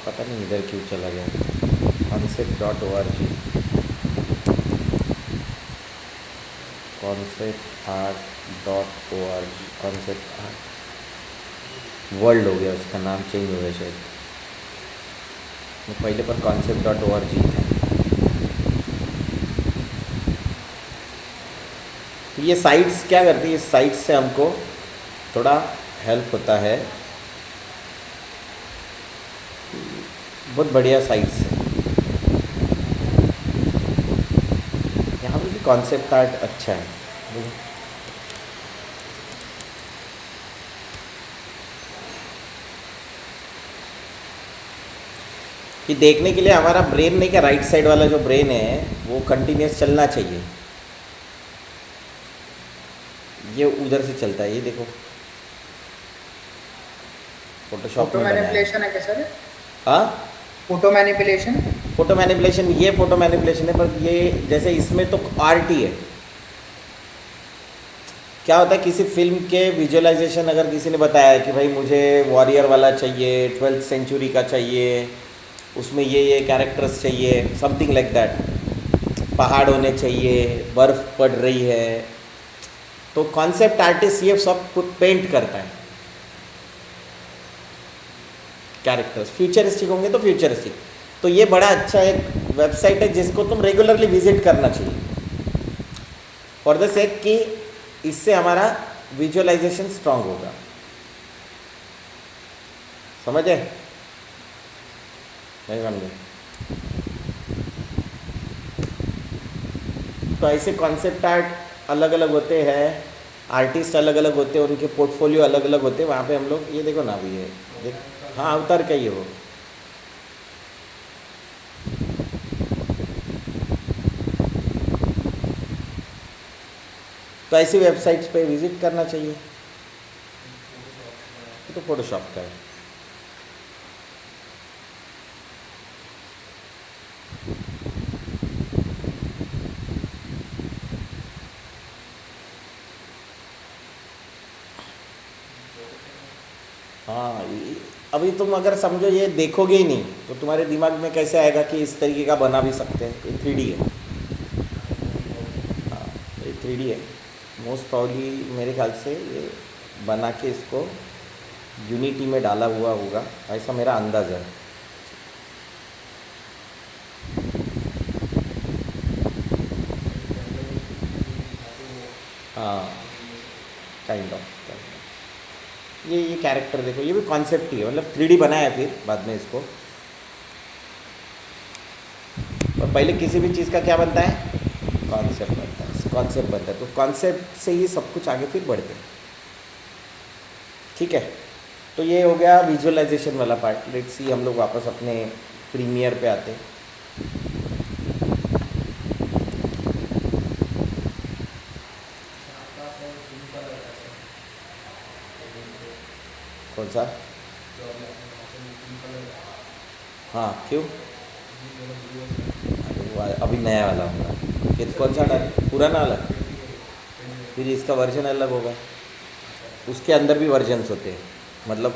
पता नहीं इधर क्यों चला गया। concept.org, conceptart.org, concept art world हो गया, उसका नाम चेंज हो गया शायद। वो पहले पर concept.org था। तो ये साइट्स क्या करती है, इस साइट्स से हमको थोड़ा हेल्प होता है। बहुत बढ़िया साइट्स है। यहाँ पे भी कॉन्सेप्ट आर्ट अच्छा है। कि देखने के लिए हमारा ब्रेन नहीं, क्या राइट साइड वाला जो ब्रेन है वो कंटिन्यूस चलना चाहिए। ये उधर से चलता है, ये देखो फोटोशॉप फोटो में बनाया है। मैनिपुलेशन है क्या सर? हाँ, फोटो मैनिपुलेशन। फोटो मैनिपुलेशन, ये फोटो मैनिपुलेशन है, पर ये जैसे इसमें तो आर्ट ही है। क्या होता है, किसी फिल्म के विजुअलाइजेशन अगर किसी ने बताया कि भाई मुझे वॉरियर वाला चाहिए, 12th सेंचुरी का चाहिए, उसमें ये कैरेक्टर्स चाहिए, समथिंग लाइक दैट, पहाड़ होने चाहिए, बर्फ़ पड़ रही है, तो कॉन्सेप्ट आर्टिस्ट ये सब कुछ पेंट करता है। कैरेक्टर्स फ्यूचरिस्टिक होंगे तो फ्यूचरिस्टिक। तो ये बड़ा अच्छा एक वेबसाइट है जिसको तुम रेगुलरली विजिट करना चाहिए, फॉर द सेक कि इससे हमारा विजुअलाइजेशन स्ट्रांग होगा। समझे? नहीं समझे? तो ऐसे कॉन्सेप्ट आर्ट अलग अलग होते हैं, आर्टिस्ट अलग अलग होते हैं, उनके पोर्टफोलियो अलग अलग होते हैं। वहाँ पे हम लोग ये देखो ना, अभी ये देख, हाँ अवतार का ही है वो। तो ऐसी वेबसाइट्स पे विजिट करना चाहिए। तो फोटोशॉप का है। हाँ, अभी तुम अगर समझो ये देखोगे ही नहीं तो तुम्हारे दिमाग में कैसे आएगा कि इस तरीके का बना भी सकते हैं। ये 3D है। हाँ, ये 3D है। मोस्ट प्रॉब्ली मेरे ख्याल से ये बना के इसको यूनिटी में डाला हुआ होगा, ऐसा मेरा अंदाज़ है। हाँ, काइंड ऑफ ये कैरेक्टर देखो, ये भी कॉन्सेप्ट ही है, मतलब 3D बनाया है फिर बाद में इसको। और पहले किसी भी चीज़ का क्या बनता है, कॉन्सेप्ट बनता है, कॉन्सेप्ट बनता है। तो कॉन्सेप्ट से ही सब कुछ आगे फिर बढ़ते हैं। ठीक है, तो ये हो गया विजुअलाइजेशन वाला पार्ट। लेट्स सी, हम लोग वापस अपने प्रीमियर पे आते हैं। कौन सा? हाँ, क्यों? अरे वो अभी नया वाला होगा। कि कौन सा डाल, पुराना वाला? फिर इसका वर्जन अलग होगा। उसके अंदर भी वर्जन्स होते हैं, मतलब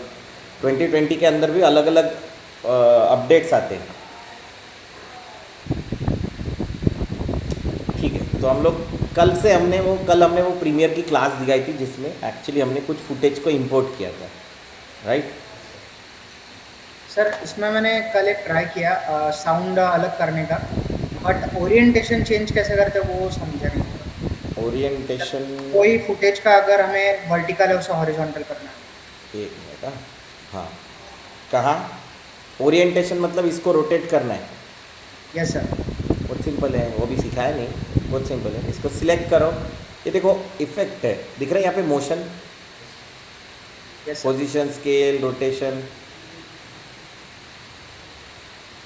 2020 के अंदर भी अलग अलग अपडेट्स आते हैं। ठीक है, तो हम लोग कल हमने वो प्रीमियर की क्लास दिखाई थी जिसमें एक्चुअली हमने कुछ फुटेज को इंपोर्ट किया था, राइट? सर इसमें मैंने कल एक ट्राई किया साउंड अलग करने का, बट ओरिएंटेशन चेंज कैसे करते हैं वो समझा नहीं पूरा। ओरिएंटेशन, कोई फुटेज का अगर हमें वर्टिकल है उसे हॉरिजॉन्टल करना है। एक मिनट। हाँ, कहाँ? ओरिएंटेशन मतलब इसको रोटेट करना है। Yes sir. बहुत सिंपल है, वो भी सिखाया नहीं, बहुत सिंपल है। इसको सिलेक्ट करो, ये देखो इफेक्ट है, दिख रहा है यहाँ पे, motion, yes sir. Position, scale, rotation.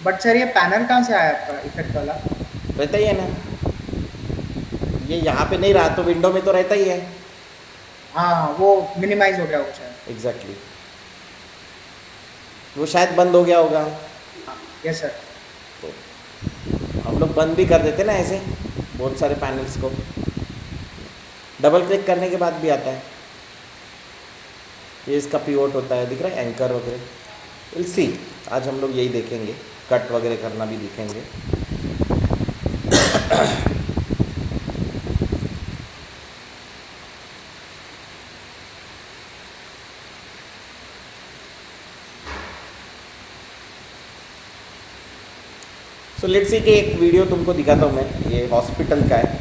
But sir ये पैनल कहाँ से आया आपका इफेक्ट वाला? रहता ही है ना, ये यहाँ पे नहीं रहा तो विंडो में तो रहता ही है। हाँ वो मिनिमाइज हो गया वो शायद। Exactly exactly. वो शायद बंद हो गया होगा। Yes sir. तो हम लोग बंद भी कर देते ना ऐसे बहुत सारे पैनल्स को, डबल क्लिक करने के बाद भी आता है। ये इसका पिवोट होता है, दिख रहा है, एंकर वगैरह। Will see. आज हम लोग यही देखेंगे, कट वगैरह करना भी दिखेंगे। सो लेट्स सी कि एक वीडियो तुमको दिखाता हूँ मैं, ये हॉस्पिटल का है,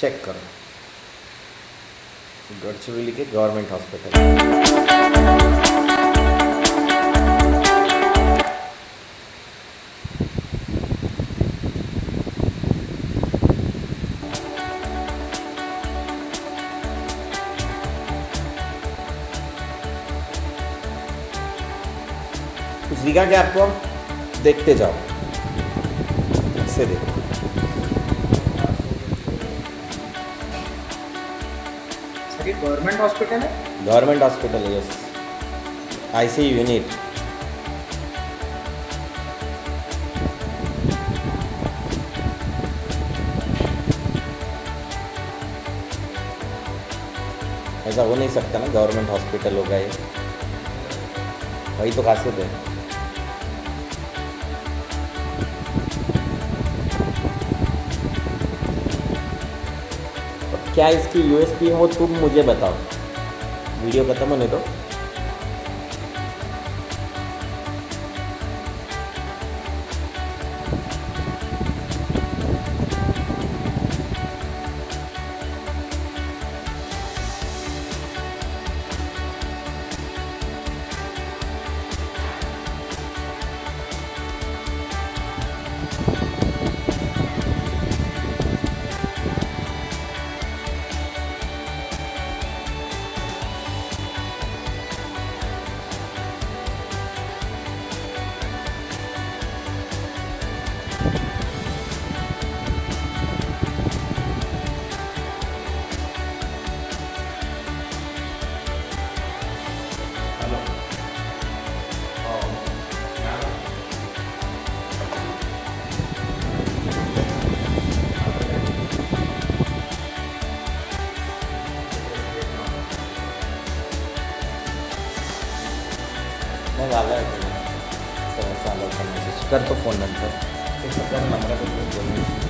चेक करो। गढ़चिरौली के गवर्नमेंट हॉस्पिटल। कुछ दिखा क्या आपको? देखते जाओ, इससे देखो। सर ये गवर्नमेंट हॉस्पिटल है? गवर्नमेंट हॉस्पिटल है, यस। ICU unit. ऐसा हो नहीं सकता ना, गवर्नमेंट हॉस्पिटल होगा ये, वही तो खासियत है। तो क्या इसकी यूएसपी है वो तुम मुझे बताओ, वीडियो खत्म होने दो। नाही झालं आहे सगळं चालवता मेसेज करतो फोन नंतर, ते सगळं नंबरात बोलून।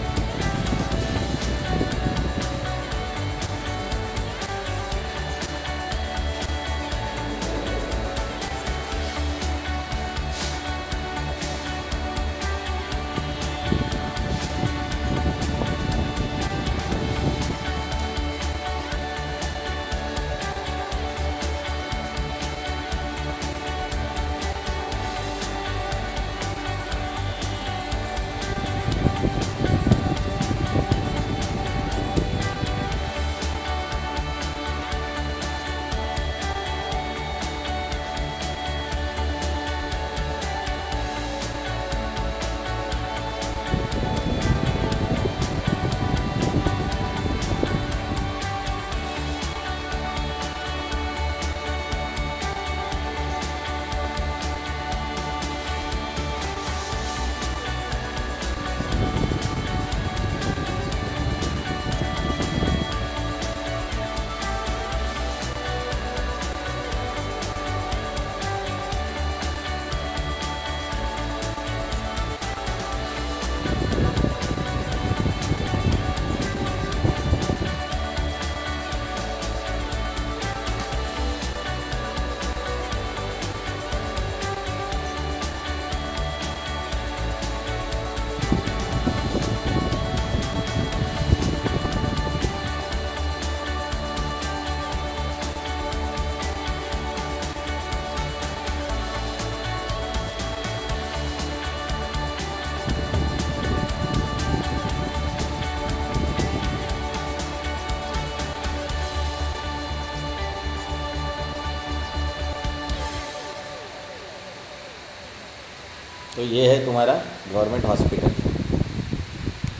तो ये है तुम्हारा गवर्नमेंट हॉस्पिटल,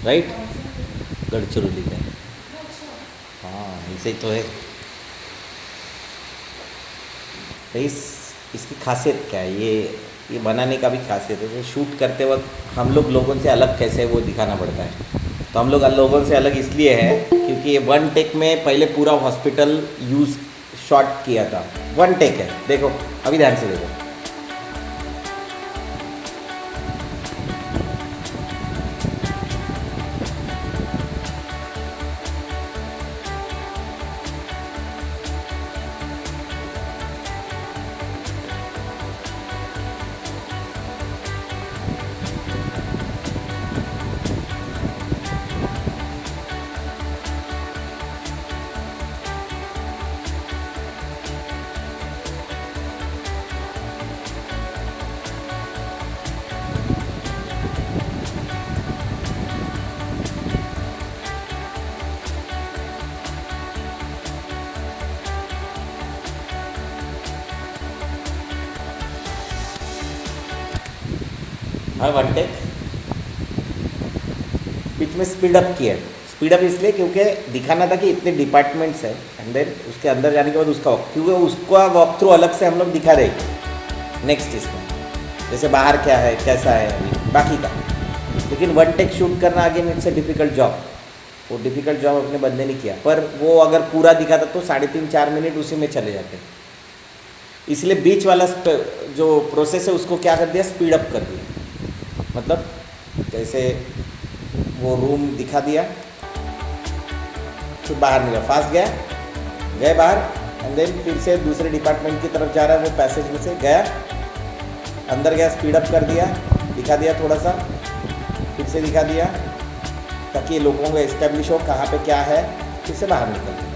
राइट, गढ़चिरौली का। हाँ ऐसे ही तो है। तो इसकी खासियत क्या है, ये बनाने का भी खासियत है। तो शूट करते वक्त हम लोगों से अलग कैसे वो दिखाना पड़ता है। तो हम लोग लोगों से अलग इसलिए है क्योंकि ये वन टेक में पहले पूरा हॉस्पिटल शॉट किया था, वन टेक है, देखो अभी ध्यान से देखो। हाँ वन टेक, बीच में स्पीड अप किया। स्पीड अप इसलिए क्योंकि दिखाना था कि इतने डिपार्टमेंट्स हैं एंड देन उसके अंदर जाने के बाद उसका walk, क्योंकि उसका वॉक थ्रू अलग से हम लोग दिखा देंगे नेक्स्ट इसमें, जैसे बाहर क्या है कैसा है अभी बाकी का। लेकिन वन टेक शूट करना again it's a difficult job, वो डिफ़िकल्ट जॉब अपने बंदे ने किया, पर वो अगर पूरा दिखाता तो 3.5-4 मिनट उसी में चले जाते। इसलिए बीच वाला जो प्रोसेस है उसको क्या कर दिया, स्पीड अप कर दिया। मतलब जैसे वो रूम दिखा दिया, फिर बाहर निकला, फास्ट गया, गए बाहर एंड देन फिर से दूसरे डिपार्टमेंट की तरफ जा रहा है, वो पैसेज में से गया, अंदर गया, स्पीड अप कर दिया, दिखा दिया थोड़ा सा, फिर से दिखा दिया, ताकि लोगों को एस्टेब्लिश हो कहाँ पे क्या है, फिर से बाहर निकल गया।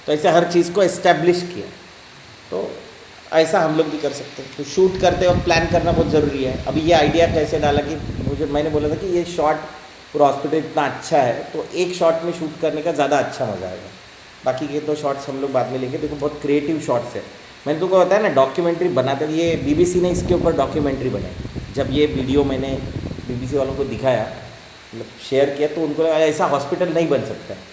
तो ऐसे हर चीज़ को एस्टेब्लिश किया। तो ऐसा हम लोग भी कर सकते हैं। तो शूट करते वक्त प्लान करना बहुत ज़रूरी है। अभी ये आइडिया कैसे डाला कि मैंने बोला था कि ये शॉट पूरा हॉस्पिटल इतना अच्छा है तो एक शॉट में शूट करने का ज़्यादा अच्छा मज़ा आएगा। बाकी के तो शॉट्स हम लोग बाद में लेंगे। देखो बहुत क्रिएटिव शॉट्स है। मैंने तुमको बताया ना डॉक्यूमेंट्री बनाते, ये BBC ने इसके ऊपर डॉक्यूमेंट्री बनाई। जब ये वीडियो मैंने BBC वालों को दिखाया, मतलब शेयर किया, तो उनको लगा ऐसा हॉस्पिटल नहीं बन सकता है।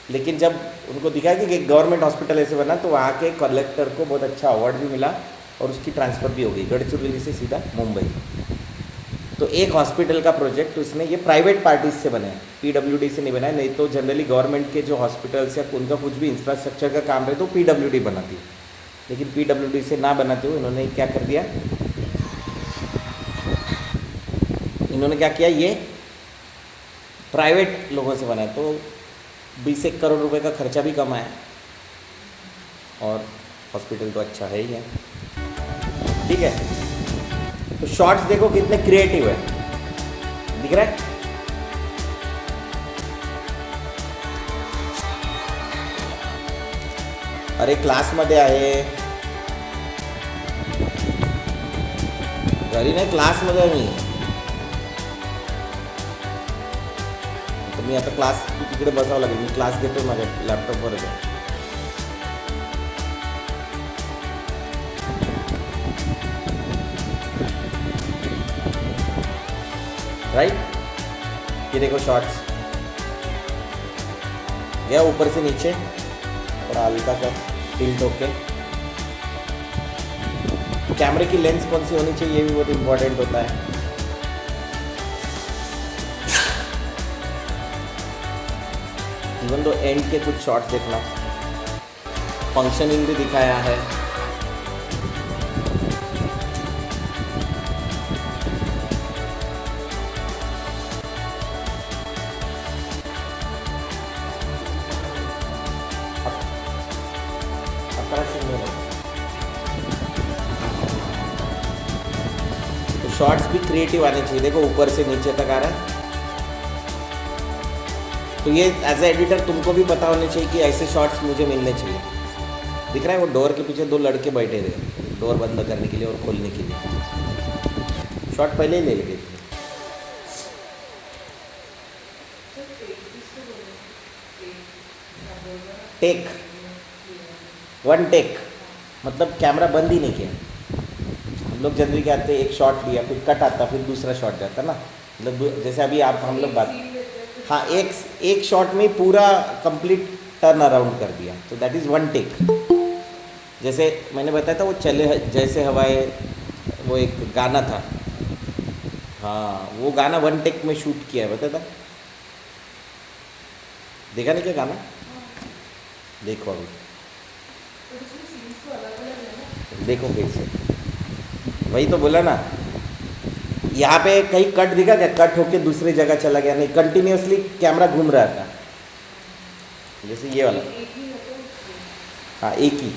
लेकिन जब उनको दिखाया कि गवर्नमेंट हॉस्पिटल ऐसे बना, तो वहाँ के कलेक्टर को बहुत अच्छा अवार्ड भी मिला और उसकी ट्रांसफ़र भी हो गई गढ़चिरौली से सीधा मुंबई। तो एक हॉस्पिटल का प्रोजेक्ट उसने, ये प्राइवेट पार्टीज से बनाया, PWD से नहीं बनाया। नहीं तो जनरली गवर्नमेंट के जो हॉस्पिटल्स या उनका कुछ भी इंफ्रास्ट्रक्चर का काम रहे तो PWD बनाती है, लेकिन PWD से ना बनाते हुए इन्होंने क्या कर दिया, इन्होंने क्या किया, ये प्राइवेट लोगों से बनाया। तो 20 करोड़ रुपए का खर्चा भी कम आया और हॉस्पिटल तो अच्छा है ही है। ठीक है, तो शॉट्स देखो कितने क्रिएटिव है, दिख रहा है। अरे क्लासमध्ये आहे, घरी नाही क्लासमध्ये आहे मी. तर मी आता क्लास तिकडे बसावं लागेल, मी क्लास घेतो माझ्या लॅपटॉपवर. राइट, ये देखो शॉट्स गया ऊपर से नीचे, थोड़ा हल्का सा टिल्ट होके। कैमरे की लेंस कौन सी होनी चाहिए ये भी बहुत इम्पोर्टेंट होता है। इवन दो एंड के कुछ शॉट्स देखना, फंक्शनिंग भी दिखाया है। तो शॉट्स भी क्रिएटिव आने चाहिए। देखो ऊपर से नीचे तक आ रहा है, तो ये एज ए एडिटर तुमको भी पता होने चाहिए कि ऐसे शॉट्स मुझे मिलने चाहिए। दिख रहा है वो डोर के पीछे दो लड़के बैठे थे डोर बंद करने के लिए और खोलने के लिए। शॉट पहले ही ले लेंगे। टेक, वन टेक मतलब कैमरा बंद ही नहीं किया। हम लोग जनरली क्या आते हैं, एक शॉट लिया फिर कट आता फिर दूसरा शॉट जाता ना, मतलब जैसे अभी आप हम लोग बात, हाँ एक शॉट में पूरा कंप्लीट टर्न अराउंड कर दिया, तो दैट इज़ वन टेक। जैसे मैंने बताया था वो चले जैसे हवाएं, वो एक गाना था, हाँ वो गाना वन टेक में शूट किया है, बताया था। देखा नहीं क्या गाना, देखो अभी देखो फिर से, वही तो बोला ना, यहाँ पे कहीं कट दिखा क्या? कट होके दूसरी जगह चला गया? नहीं, कंटिन्यूअसली कैमरा घूम रहा था, जैसे ये वाला। हाँ, एक ही,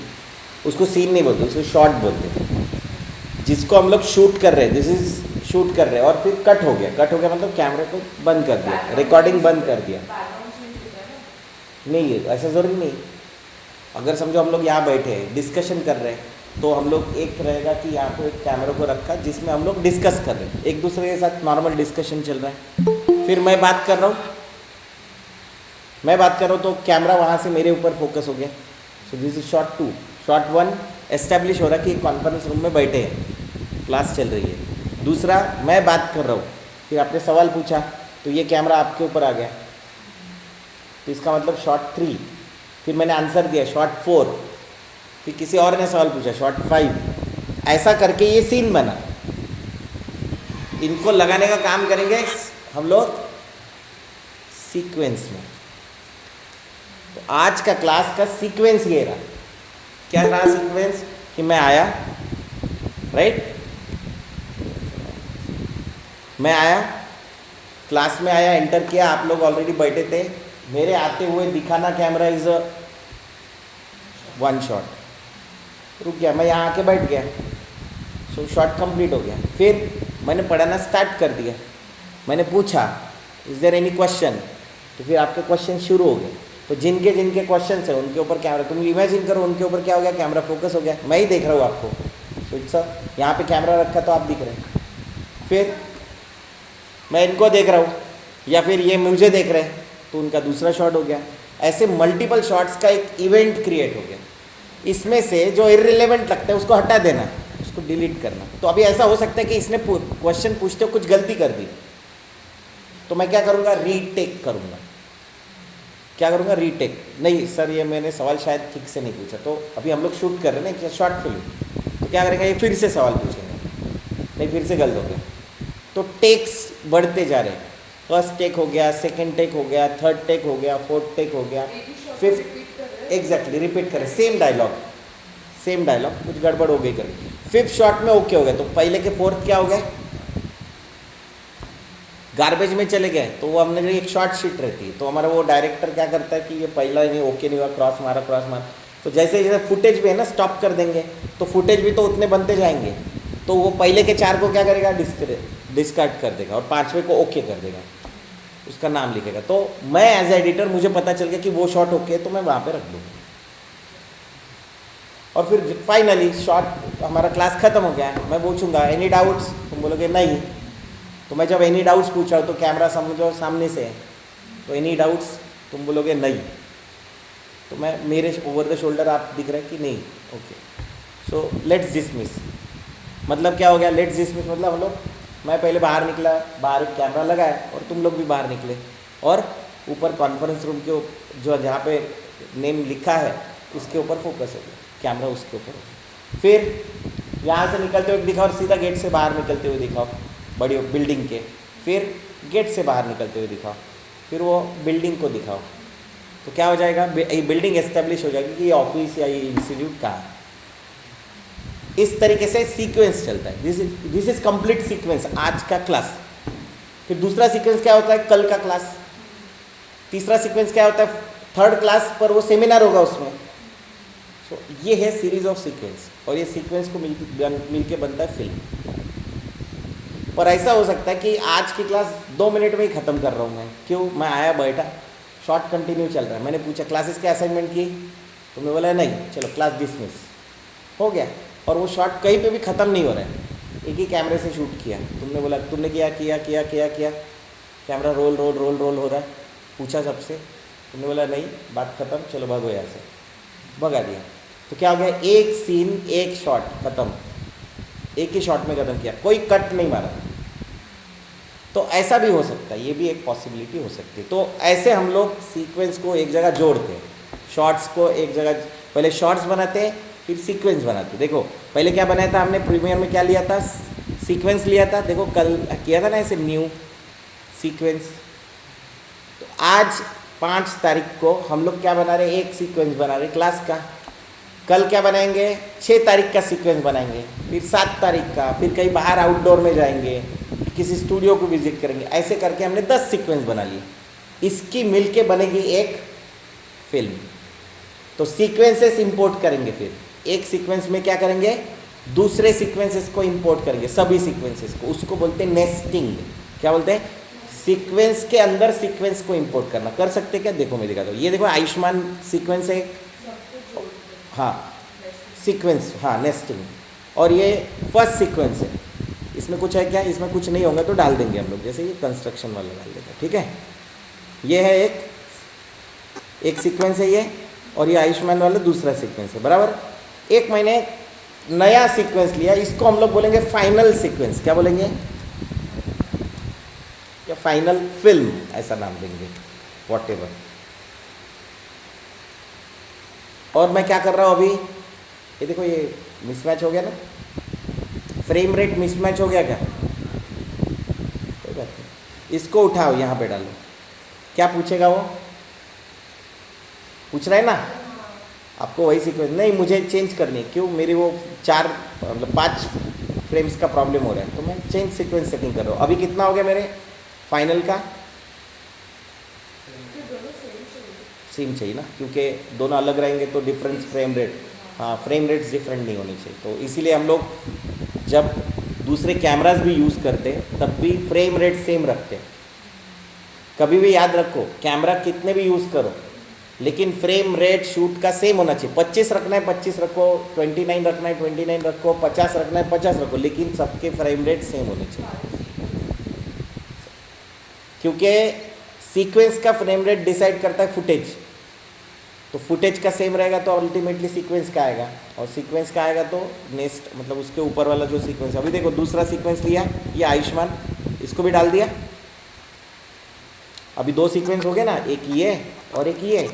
उसको सीन नहीं बोलते, उसको शॉट बोलते। जिसको हम लोग शूट कर रहे हैं, दिस इज शूट कर रहे हैं, और फिर कट हो गया। कट हो गया मतलब कैमरे को बंद कर दिया, रिकॉर्डिंग बंद कर दिया। नहीं है ऐसा ज़रूरी नहीं। अगर समझो हम लोग यहाँ बैठे हैं, डिस्कशन कर रहे हैं, तो हम लोग एक रहेगा कि यहाँ पे एक कैमरा को रखा जिसमें हम लोग डिस्कस कर रहे हैं, एक दूसरे के साथ नॉर्मल डिस्कशन चल रहा है। फिर मैं बात कर रहा हूँ, तो कैमरा वहाँ से मेरे ऊपर फोकस हो गया। So this is shot 2। Shot 1 establish हो रहा है कि कॉन्फ्रेंस रूम में बैठे हैं, क्लास चल रही है। दूसरा, मैं बात कर रहा हूँ, फिर आपने सवाल पूछा तो ये कैमरा आपके ऊपर आ गया, तो इसका मतलब शॉट 3। फिर मैंने आंसर दिया, शॉट 4। फिर किसी और ने सवाल पूछा, शॉट 5। ऐसा करके ये सीन बना। इनको लगाने का काम करेंगे हम लोग सीक्वेंस में। तो आज का क्लास का सीक्वेंस ये रहा। क्या रहा सीक्वेंस? कि मैं आया, राइट, मैं आया, क्लास में आया, एंटर किया, आप लोग ऑलरेडी बैठे थे। मेरे आते हुए दिखाना कैमरा इज 1 शॉट। रुक गया, मैं यहाँ आके बैठ गया, सो शॉट कंप्लीट हो गया। फिर मैंने पढ़ाना स्टार्ट कर दिया, मैंने पूछा इज देयर एनी क्वेश्चन, तो फिर आपके क्वेश्चन शुरू हो गए। तो जिनके जिनके क्वेश्चन है उनके ऊपर कैमरा, तुम इमेजिन करो उनके ऊपर क्या हो गया, कैमरा फोकस हो गया। मैं ही देख रहा हूँ आपको, सो इट्स यहाँ पे कैमरा रखा तो आप दिख रहे हैं। फिर मैं इनको देख रहा हूँ या फिर ये मुझे देख रहे हैं, तो उनका दूसरा शॉट हो गया। ऐसे मल्टीपल शॉट्स का एक इवेंट क्रिएट हो गया। इसमें से जो इररिलेवेंट लगता है उसको हटा देना, उसको डिलीट करना। तो अभी ऐसा हो सकता है कि इसने क्वेश्चन पूछते कुछ गलती कर दी, तो मैं क्या करूँगा, रीटेक करूँगा। क्या करूँगा, रीटेक। नहीं सर, ये मैंने सवाल शायद ठीक से नहीं पूछा, तो अभी हम लोग शूट कर रहे हैं ना शॉर्ट फिल्म, तो क्या करेंगे, ये फिर से सवाल पूछेंगे, नहीं फिर से गलत हो गया। तो टेक्स बढ़ते जा रहे हैं। फर्स्ट टेक हो गया, सेकंड टेक हो गया, थर्ड टेक हो गया, फोर्थ टेक हो गया, फिफ्थ, एग्जैक्टली रिपीट करें, सेम डायलॉग, कुछ गड़बड़ हो गई करें। फिफ्थ शॉट में ओके हो गया, तो पहले के फोर्थ क्या हो गया, गार्बेज में चले गए। तो वो हमने एक शॉर्ट शीट रहती है, तो हमारा वो डायरेक्टर क्या करता है कि ये पहला नहीं ओके नहीं हुआ, क्रॉस मारा। तो जैसे जैसे फुटेज भी है ना, स्टॉप कर देंगे, तो फुटेज भी तो उतने बनते जाएंगे। तो वो पहले के 4 को क्या करेगा, डिस्कार्ड कर देगा, और 5वें को ओके कर देगा, उसका नाम लिखेगा। तो मैं एज एडिटर, मुझे पता चल गया कि वो शॉट ओके है, तो मैं वहाँ पे रख दूँगा। और फिर फाइनली शॉट हमारा क्लास ख़त्म हो गया है, मैं पूछूंगा एनी डाउट्स, तुम बोलोगे नहीं। तो मैं जब एनी डाउट्स पूछ रहा हूँ तो कैमरा समझो सामने से है, तो एनी डाउट्स तुम बोलोगे नहीं, तो मैं मेरे ओवर द शोल्डर आप दिख रहे हैं कि नहीं, ओके। सो लेट्स डिसमिस, मतलब क्या हो गया, लेट्स डिसमिस मतलब हम लोग, मैं पहले बाहर निकला, बाहर एक कैमरा लगाया और तुम लोग भी बाहर निकले, और ऊपर कॉन्फ्रेंस रूम के जो जहाँ पे नेम लिखा है उसके ऊपर फोकस हो गया, कैमरा उसके ऊपर। फिर यहाँ से निकलते हुए दिखाओ, सीधा गेट से बाहर निकलते हुए दिखाओ, बड़ी बिल्डिंग के। फिर गेट से बाहर निकलते हुए दिखाओ, फिर वो बिल्डिंग को दिखाओ। तो क्या हो जाएगा, ये बिल्डिंग एस्टेब्लिश हो जाएगी कि ये ऑफिस या ये इंस्टीट्यूट कहाँ है। इस तरीके से सीक्वेंस चलता है। दिस इज कंप्लीट सीक्वेंस आज का क्लास। फिर दूसरा सीक्वेंस क्या होता है, कल का क्लास। तीसरा सीक्वेंस क्या होता है, थर्ड क्लास पर वो सेमिनार होगा उसमें। सो ये है सीरीज ऑफ सीक्वेंस, और ये सीक्वेंस को मिलके बनता है फिल्म। पर ऐसा हो सकता है कि आज की क्लास 2 मिनट में ही ख़त्म कर रहा हूँ मैं। क्यों, मैं आया बैठा, शॉर्ट कंटिन्यू चल रहा है, मैंने पूछा क्लासेस के असाइनमेंट की, तुमने बोला नहीं, चलो क्लास डिसमिस हो गया। और वो शॉर्ट कहीं पे भी ख़त्म नहीं हो रहा है, एक ही कैमरे से शूट किया, तुमने बोला, तुमने किया, कैमरा रोल हो रहा है, पूछा सबसे, तुमने बोला नहीं, बात ख़त्म, चलो भागो यहाँ से, भगा दिया। तो क्या हो गया, एक सीन एक शॉट ख़त्म, एक ही शॉट में ख़त्म किया, कोई कट नहीं मारा। तो ऐसा भी हो सकता है, ये भी एक पॉसिबिलिटी हो सकती है। तो ऐसे हम लोग सीक्वेंस को एक जगह जोड़ते हैं, शॉर्ट्स को एक जगह, पहले शॉर्ट्स बनाते हैं फिर सीक्वेंस बनाते हैं। देखो पहले क्या बनाया था हमने, प्रीमियर में क्या लिया था, सीक्वेंस लिया था। देखो कल किया था ना ऐसे न्यू सीक्वेंस। तो आज 5 तारीख को हम लोग क्या बना रहे हैं, एक सीक्वेंस बना रहे क्लास का। कल क्या बनाएंगे, 6 तारीख का सीक्वेंस बनाएंगे, फिर 7 तारीख का, फिर कहीं बाहर आउटडोर में जाएंगे, किसी स्टूडियो को विजिट करेंगे। ऐसे करके हमने 10 सीक्वेंस बना लिए। इसकी मिलके बनेगी एक फिल्म। तो सीक्वेंसेस इंपोर्ट करेंगे, फिर एक सीक्वेंस में क्या करेंगे, दूसरे सीक्वेंसेस को इंपोर्ट करेंगे, सभी सीक्वेंसेस को। उसको बोलते हैं नेस्टिंग। क्या बोलते हैं, सीक्वेंस के अंदर सीक्वेंस को इंपोर्ट करना। कर सकते क्या, देखो मैं दिखाता हूँ। ये देखो आयुष्मान सीक्वेंस है, हाँ सीक्वेंस, हाँ नेस्टिंग। और ये फर्स्ट सीक्वेंस है। इसमें कुछ है क्या, इसमें कुछ नहीं होगा तो डाल देंगे हम लोग, जैसे ये कंस्ट्रक्शन वाला डाल देंगे, ठीक है। ये है एक सीक्वेंस है ये, और ये आयुष्मान वाला दूसरा सीक्वेंस है, बराबर। एक मैंने नया सीक्वेंस लिया, इसको हम लोग बोलेंगे फाइनल सीक्वेंस। क्या बोलेंगे, या फाइनल फिल्म, ऐसा नाम देंगे, वॉटेवर। और मैं क्या कर रहा हूँ अभी, ये देखो ये मिसमैच हो गया ना, फ्रेम रेट मिसमैच हो गया क्या, कोई बात नहीं। इसको उठाओ, यहाँ पे डालो, क्या पूछेगा वो, पूछ रहा है ना आपको वही सीक्वेंस। नहीं, मुझे चेंज करनी है, क्यों, मेरी वो 4 मतलब 5 फ्रेम्स का प्रॉब्लम हो रहा है, तो मैं चेंज सीक्वेंस सेटिंग कर रहा हूँ। अभी कितना हो गया मेरे फाइनल का, सेम चाहिए ना, क्योंकि दोनों अलग रहेंगे तो डिफरेंस फ्रेम रेट, हाँ फ्रेम रेट्स डिफरेंट नहीं होनी चाहिए। तो इसीलिए हम लोग जब दूसरे कैमरास भी यूज़ करते हैं तब भी फ्रेम रेट सेम रखते हैं। कभी भी याद रखो, कैमरा कितने भी यूज़ करो, लेकिन फ्रेम रेट शूट का सेम होना चाहिए। 25 रखना है 25 रखो, 29 रखना है 29 रखो, 50 रखना है 50 रखो, लेकिन सबके फ्रेम रेट सेम होने चाहिए। क्योंकि सीक्वेंस का फ्रेम रेट डिसाइड करता है फुटेज, तो फुटेज का सेम रहेगा तो अल्टीमेटली सीक्वेंस का आएगा, और सीक्वेंस का आएगा तो नेक्स्ट मतलब उसके ऊपर वाला जो सीक्वेंस। अभी देखो दूसरा सीक्वेंस लिया, ये आयुष्मान, इसको भी डाल दिया। अभी 2 सीक्वेंस हो गए ना, एक ये और एक ये।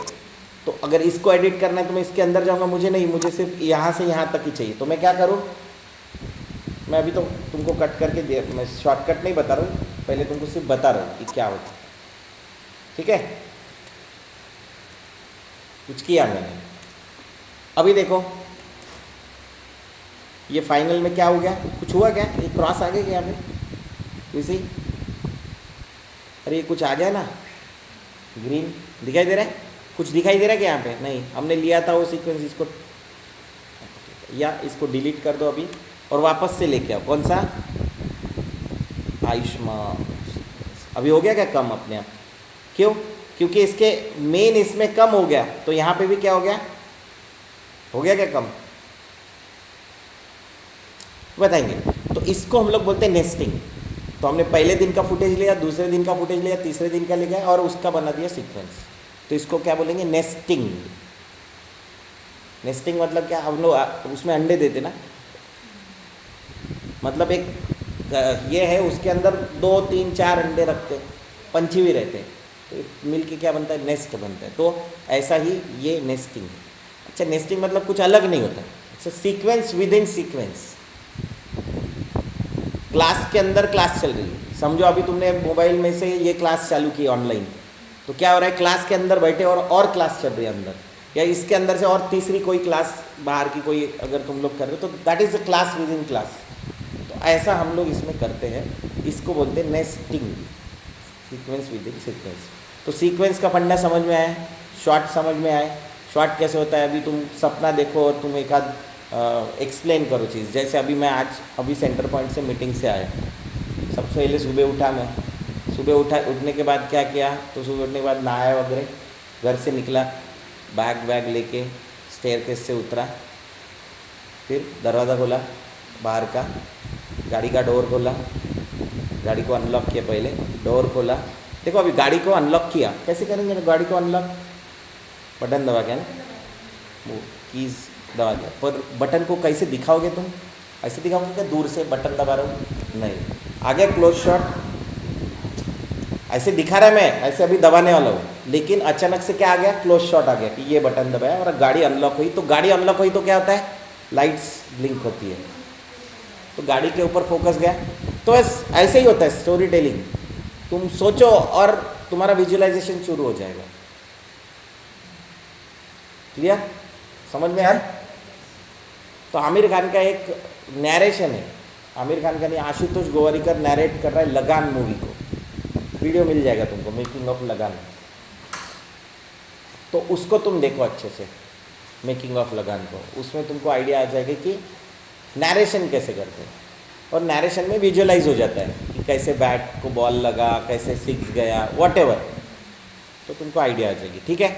तो अगर इसको एडिट करना है तो मैं इसके अंदर जाऊंगा, मुझे नहीं, मुझे सिर्फ यहाँ से यहाँ तक ही चाहिए। तो मैं क्या करूँ, मैं अभी तो तुमको कट करके दे, मैं शॉर्टकट नहीं बता रहा हूँ, पहले तुमको सिर्फ बता रहा हूँ कि क्या होता है, ठीक है। कुछ किया मैंने, अभी देखो ये फाइनल में क्या हो गया, कुछ हुआ क्या, ये क्रॉस आ गया क्या यहाँ पे इसी, अरे ये कुछ आ गया ना, ग्रीन दिखाई दे रहा है, कुछ दिखाई दे रहा है क्या यहाँ पे, नहीं, हमने लिया था वो सीक्वेंस, इसको या इसको डिलीट कर दो अभी और वापस से लेके आओ। कौन सा, आयुष्मान। अभी हो गया क्या कम अपने आप, क्यों, क्योंकि इसके मेन इसमें कम हो गया, तो यहाँ पे भी क्या हो गया क्या कम, बताएंगे। तो इसको हम लोग बोलते हैं नेस्टिंग। तो हमने पहले दिन का फुटेज लिया, दूसरे दिन का फुटेज लिया, तीसरे दिन का ले गया और उसका बना दिया सीक्वेंस। तो इसको क्या बोलेंगे, नेस्टिंग। नेस्टिंग मतलब क्या, हम लोग उसमें अंडे देते ना, मतलब एक ये है, उसके अंदर 2 3 4 अंडे रखते, पंछी भी रहते हैं, तो मिल के क्या बनता है, नेस्ट बनता है। तो ऐसा ही ये नेस्टिंग है। अच्छा, नेस्टिंग मतलब कुछ अलग नहीं होता, अच्छा sequence with in sequence. Class के अंदर क्लास चल रही है, समझो अभी तुमने मोबाइल में से ये क्लास चालू की ऑनलाइन, तो क्या हो रहा है, क्लास के अंदर बैठे और क्लास चल रही है अंदर, या इसके अंदर से और तीसरी कोई क्लास बाहर की कोई अगर तुम लोग कर रहे हो, तो that is the class with in class. तो ऐसा हम लोग इसमें करते हैं, इसको बोलते हैं nesting, sequence with in sequence. तो सीक्वेंस का फंडा समझ में आया, शॉर्ट समझ में आए, शॉर्ट कैसे होता है। अभी तुम सपना देखो और तुम एक आध एक्सप्लेन करो चीज़, जैसे अभी मैं अभी सेंटर पॉइंट से मीटिंग से आया, सबसे पहले सुबह उठा मैं, उठने के बाद क्या किया, तो सुबह उठने के बाद नहाया वगैरह, घर से निकला, बैग लेके स्टेयरकेस से उतरा, फिर दरवाज़ा खोला बाहर का, गाड़ी का डोर खोला, गाड़ी को अनलॉक किया, पहले डोर खोला। देखो अभी गाड़ी को अनलॉक किया, कैसे करेंगे तो गाड़ी को अनलॉक, बटन दबा के ना, वो कीज़ दबा दिया, पर बटन को कैसे दिखाओगे तुम, ऐसे दिखाओगे क्या, दूर से बटन दबा रहा हूँ, नहीं, आगे क्लोज शॉट, ऐसे दिखा रहा है मैं, ऐसे अभी दबाने वाला हूँ, लेकिन अचानक से क्या आ गया, क्लोज शॉट आ गया कि ये बटन दबाया और गाड़ी अनलॉक हुई। तो गाड़ी अनलॉक हुई तो क्या होता है, लाइट्स ब्लिंक होती है, तो गाड़ी के ऊपर फोकस गया। तो ऐसे ही होता है स्टोरी टेलिंग, तुम सोचो और तुम्हारा विजुअलाइजेशन शुरू हो जाएगा। क्लियर, समझ में आया, तो आमिर खान का एक नैरेशन है, आमिर खान का नहीं, आशुतोष गोवारिकर नैरेट कर रहा है लगान मूवी को, वीडियो मिल जाएगा तुमको, मेकिंग ऑफ लगान। तो उसको तुम देखो अच्छे से, मेकिंग ऑफ लगान को, उसमें तुमको आइडिया आ जाएगा कि नैरेशन कैसे करते हैं, और नैरेशन में विजुअलाइज हो जाता है कि कैसे बैट को बॉल लगा, कैसे सिक्स गया, वॉटेवर, तो तुमको आइडिया आ जाएगी। ठीक है,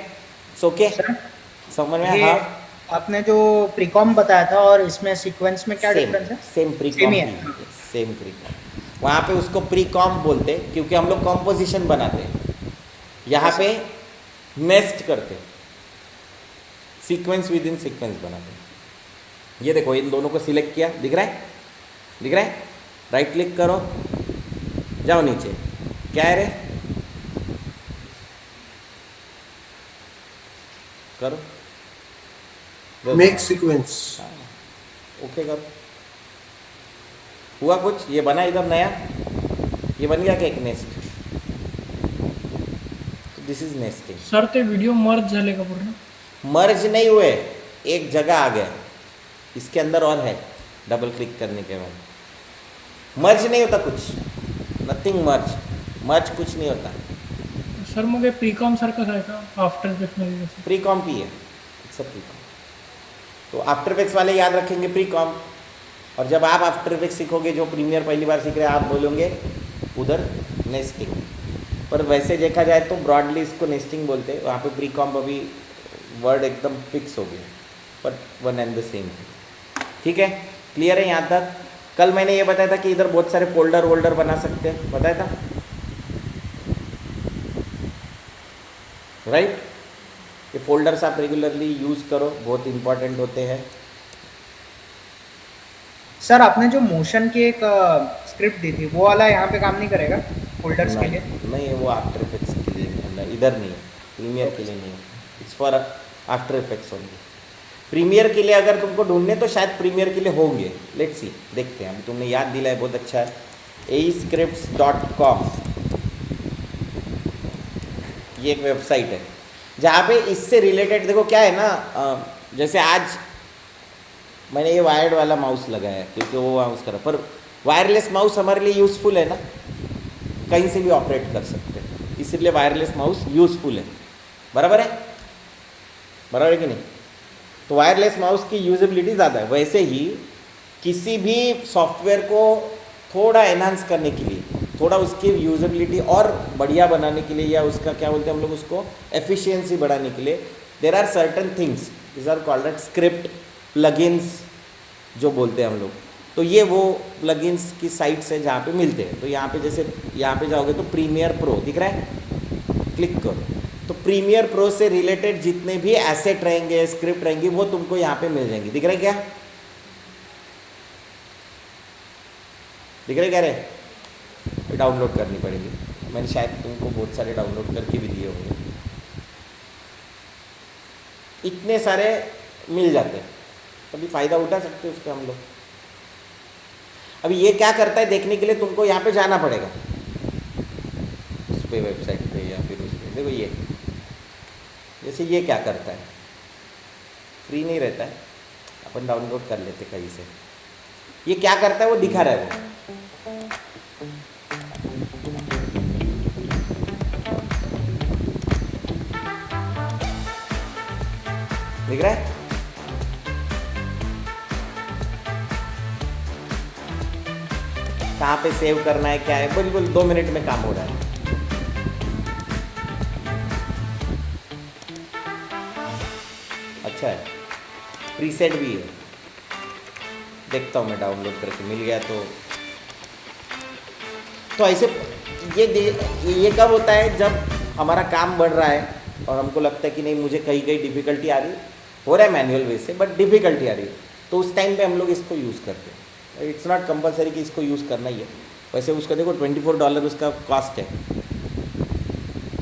सो ओके, सर समझ में? ये हाँ, आपने जो प्रीकॉम बताया था और इसमें सीक्वेंस में क्या सेम डिफरेंस है? सेम प्री सेम कॉम ही की, है। Same pre com. वहाँ पे उसको प्री कॉम बोलते हैं क्योंकि हम लोग कॉम्पोजिशन बनाते हैं, यहाँ पे नेस्ट करते हैं, सीक्वेंस विद इन सीक्वेंस बनाते हैं। ये देखो, इन दोनों को सिलेक्ट किया, दिख रहा है, दिख रहा है, राइट क्लिक करो, जाओ नीचे, क्या है रे, करो, मेक सीक्वेंस। ओके करो, हुआ कुछ, ये बना इधर नया, ये बन गया क्या एक nest, this is nesting. Sir ते व्हिडिओ मर्ज झाले का पूर्ण? मर्ज नहीं हुए, एक जगह आ गया, इसके अंदर और है, डबल क्लिक करने के बाद मर्ज नहीं होता कुछ, नथिंग मर्ज, मर्ज कुछ नहीं होता। सर मग हे प्रीकॉम सारखंच आहे का आफ्टर इफेक्टमध्ये जसं? प्री कॉम की है, इट्स अ प्री कॉम। तो आफ्टर इफेक्ट्स वाले याद रखेंगे प्री कॉम, और जब आप आफ्टर इफेक्ट्स सीखोगे, जो प्रीमियर पहली बार सीख रहे हैं, आप बोलोगे उधर नेस्टिंग, पर वैसे देखा जाए तो ब्रॉडली इसको नेस्टिंग बोलते हैं। वहाँ पे प्री कॉम अभी वर्ड एकदम फिक्स हो गया, but one and the same. ठीक है, क्लियर है यहाँ तक? कल मैंने ये बताया था कि इधर बहुत सारे फोल्डर वोल्डर बना सकते हैं, बताया था, राइट? ये फोल्डर्स आप रेगुलरली यूज़ करो, बहुत इंपॉर्टेंट होते हैं। सर आपने जो मोशन की एक स्क्रिप्ट दी थी वो वाला यहाँ पे काम नहीं करेगा फोल्डर्स के लिए? नहीं, वो आफ्टर इफेक्ट्स के लिए, इधर नहीं है, प्रीमियर के लिए नहीं है, it's for after effects only. Premiere के लिए अगर तुमको ढूंढने तो शायद प्रीमियर के लिए होंगे, लेट्स सी, देखते हैं। अभी तुमने याद दिलाया, बहुत अच्छा है। aescripts.com ये एक वेबसाइट है जहाँ पे इससे रिलेटेड, देखो क्या है ना, जैसे आज मैंने ये वायर्ड वाला माउस लगाया है क्योंकि वो माउस करा, पर वायरलेस माउस हमारे लिए यूज़फुल है ना, कहीं से भी ऑपरेट कर सकते हैं, इसलिए वायरलेस माउस यूज़फुल है। बराबर है, बराबर है कि नहीं? तो वायरलेस माउस की यूजेबिलिटी ज़्यादा है। वैसे ही किसी भी सॉफ्टवेयर को थोड़ा एनहांस करने के लिए, थोड़ा उसकी यूजेबिलिटी और बढ़िया बनाने के लिए, या उसका क्या बोलते हैं हम लोग, उसको एफिशिएंसी बढ़ाने के लिए, there are certain things, this are called at script plugins जो बोलते हैं हम लोग। तो ये वो प्लगइन्स की साइट्स है जहाँ पे मिलते हैं। तो यहाँ पे जैसे यहाँ पे जाओगे तो प्रीमियर प्रो दिख रहा है, क्लिक करो, तो प्रीमियर प्रो से रिलेटेड जितने भी एसेट रहेंगे, स्क्रिप्ट रहेंगी, वो तुमको यहाँ पे मिल जाएंगी। दिख रहा है क्या? दिख रहा है क्या रे? डाउनलोड करनी पड़ेगी, मैंने शायद तुमको बहुत सारे डाउनलोड करके भी दिए होंगे, इतने सारे मिल जाते हैं, कभी फ़ायदा उठा सकते हैं उसका हम लोग। अभी ये क्या करता है देखने के लिए तुमको यहाँ पे जाना पड़ेगा, उस पे वेबसाइट पे या फिर उस पे। देखो ये जैसे ये क्या करता है, फ्री नहीं रहता है, अपन डाउनलोड कर लेते कहीं से। ये क्या करता है वो दिखा रहा है, वो दिख रहा है। कहाँ पे सेव करना है, क्या है, बिल्कुल 2 मिनट में काम हो रहा है। अच्छा है, प्रीसेट भी है, देखता हूँ मैं डाउनलोड करके, मिल गया तो ऐसे ये कब होता है, जब हमारा काम बढ़ रहा है और हमको लगता है कि नहीं मुझे कहीं कहीं डिफ़िकल्टी आ रही हो रहा है मैनुअल वे से, बट डिफ़िकल्टी आ रही है, तो उस टाइम पे हम लोग इसको यूज़ करते हैं। इट्स नॉट कंपलसरी कि इसको यूज़ करना ही है। वैसे उसका देखो $24 उसका कॉस्ट है,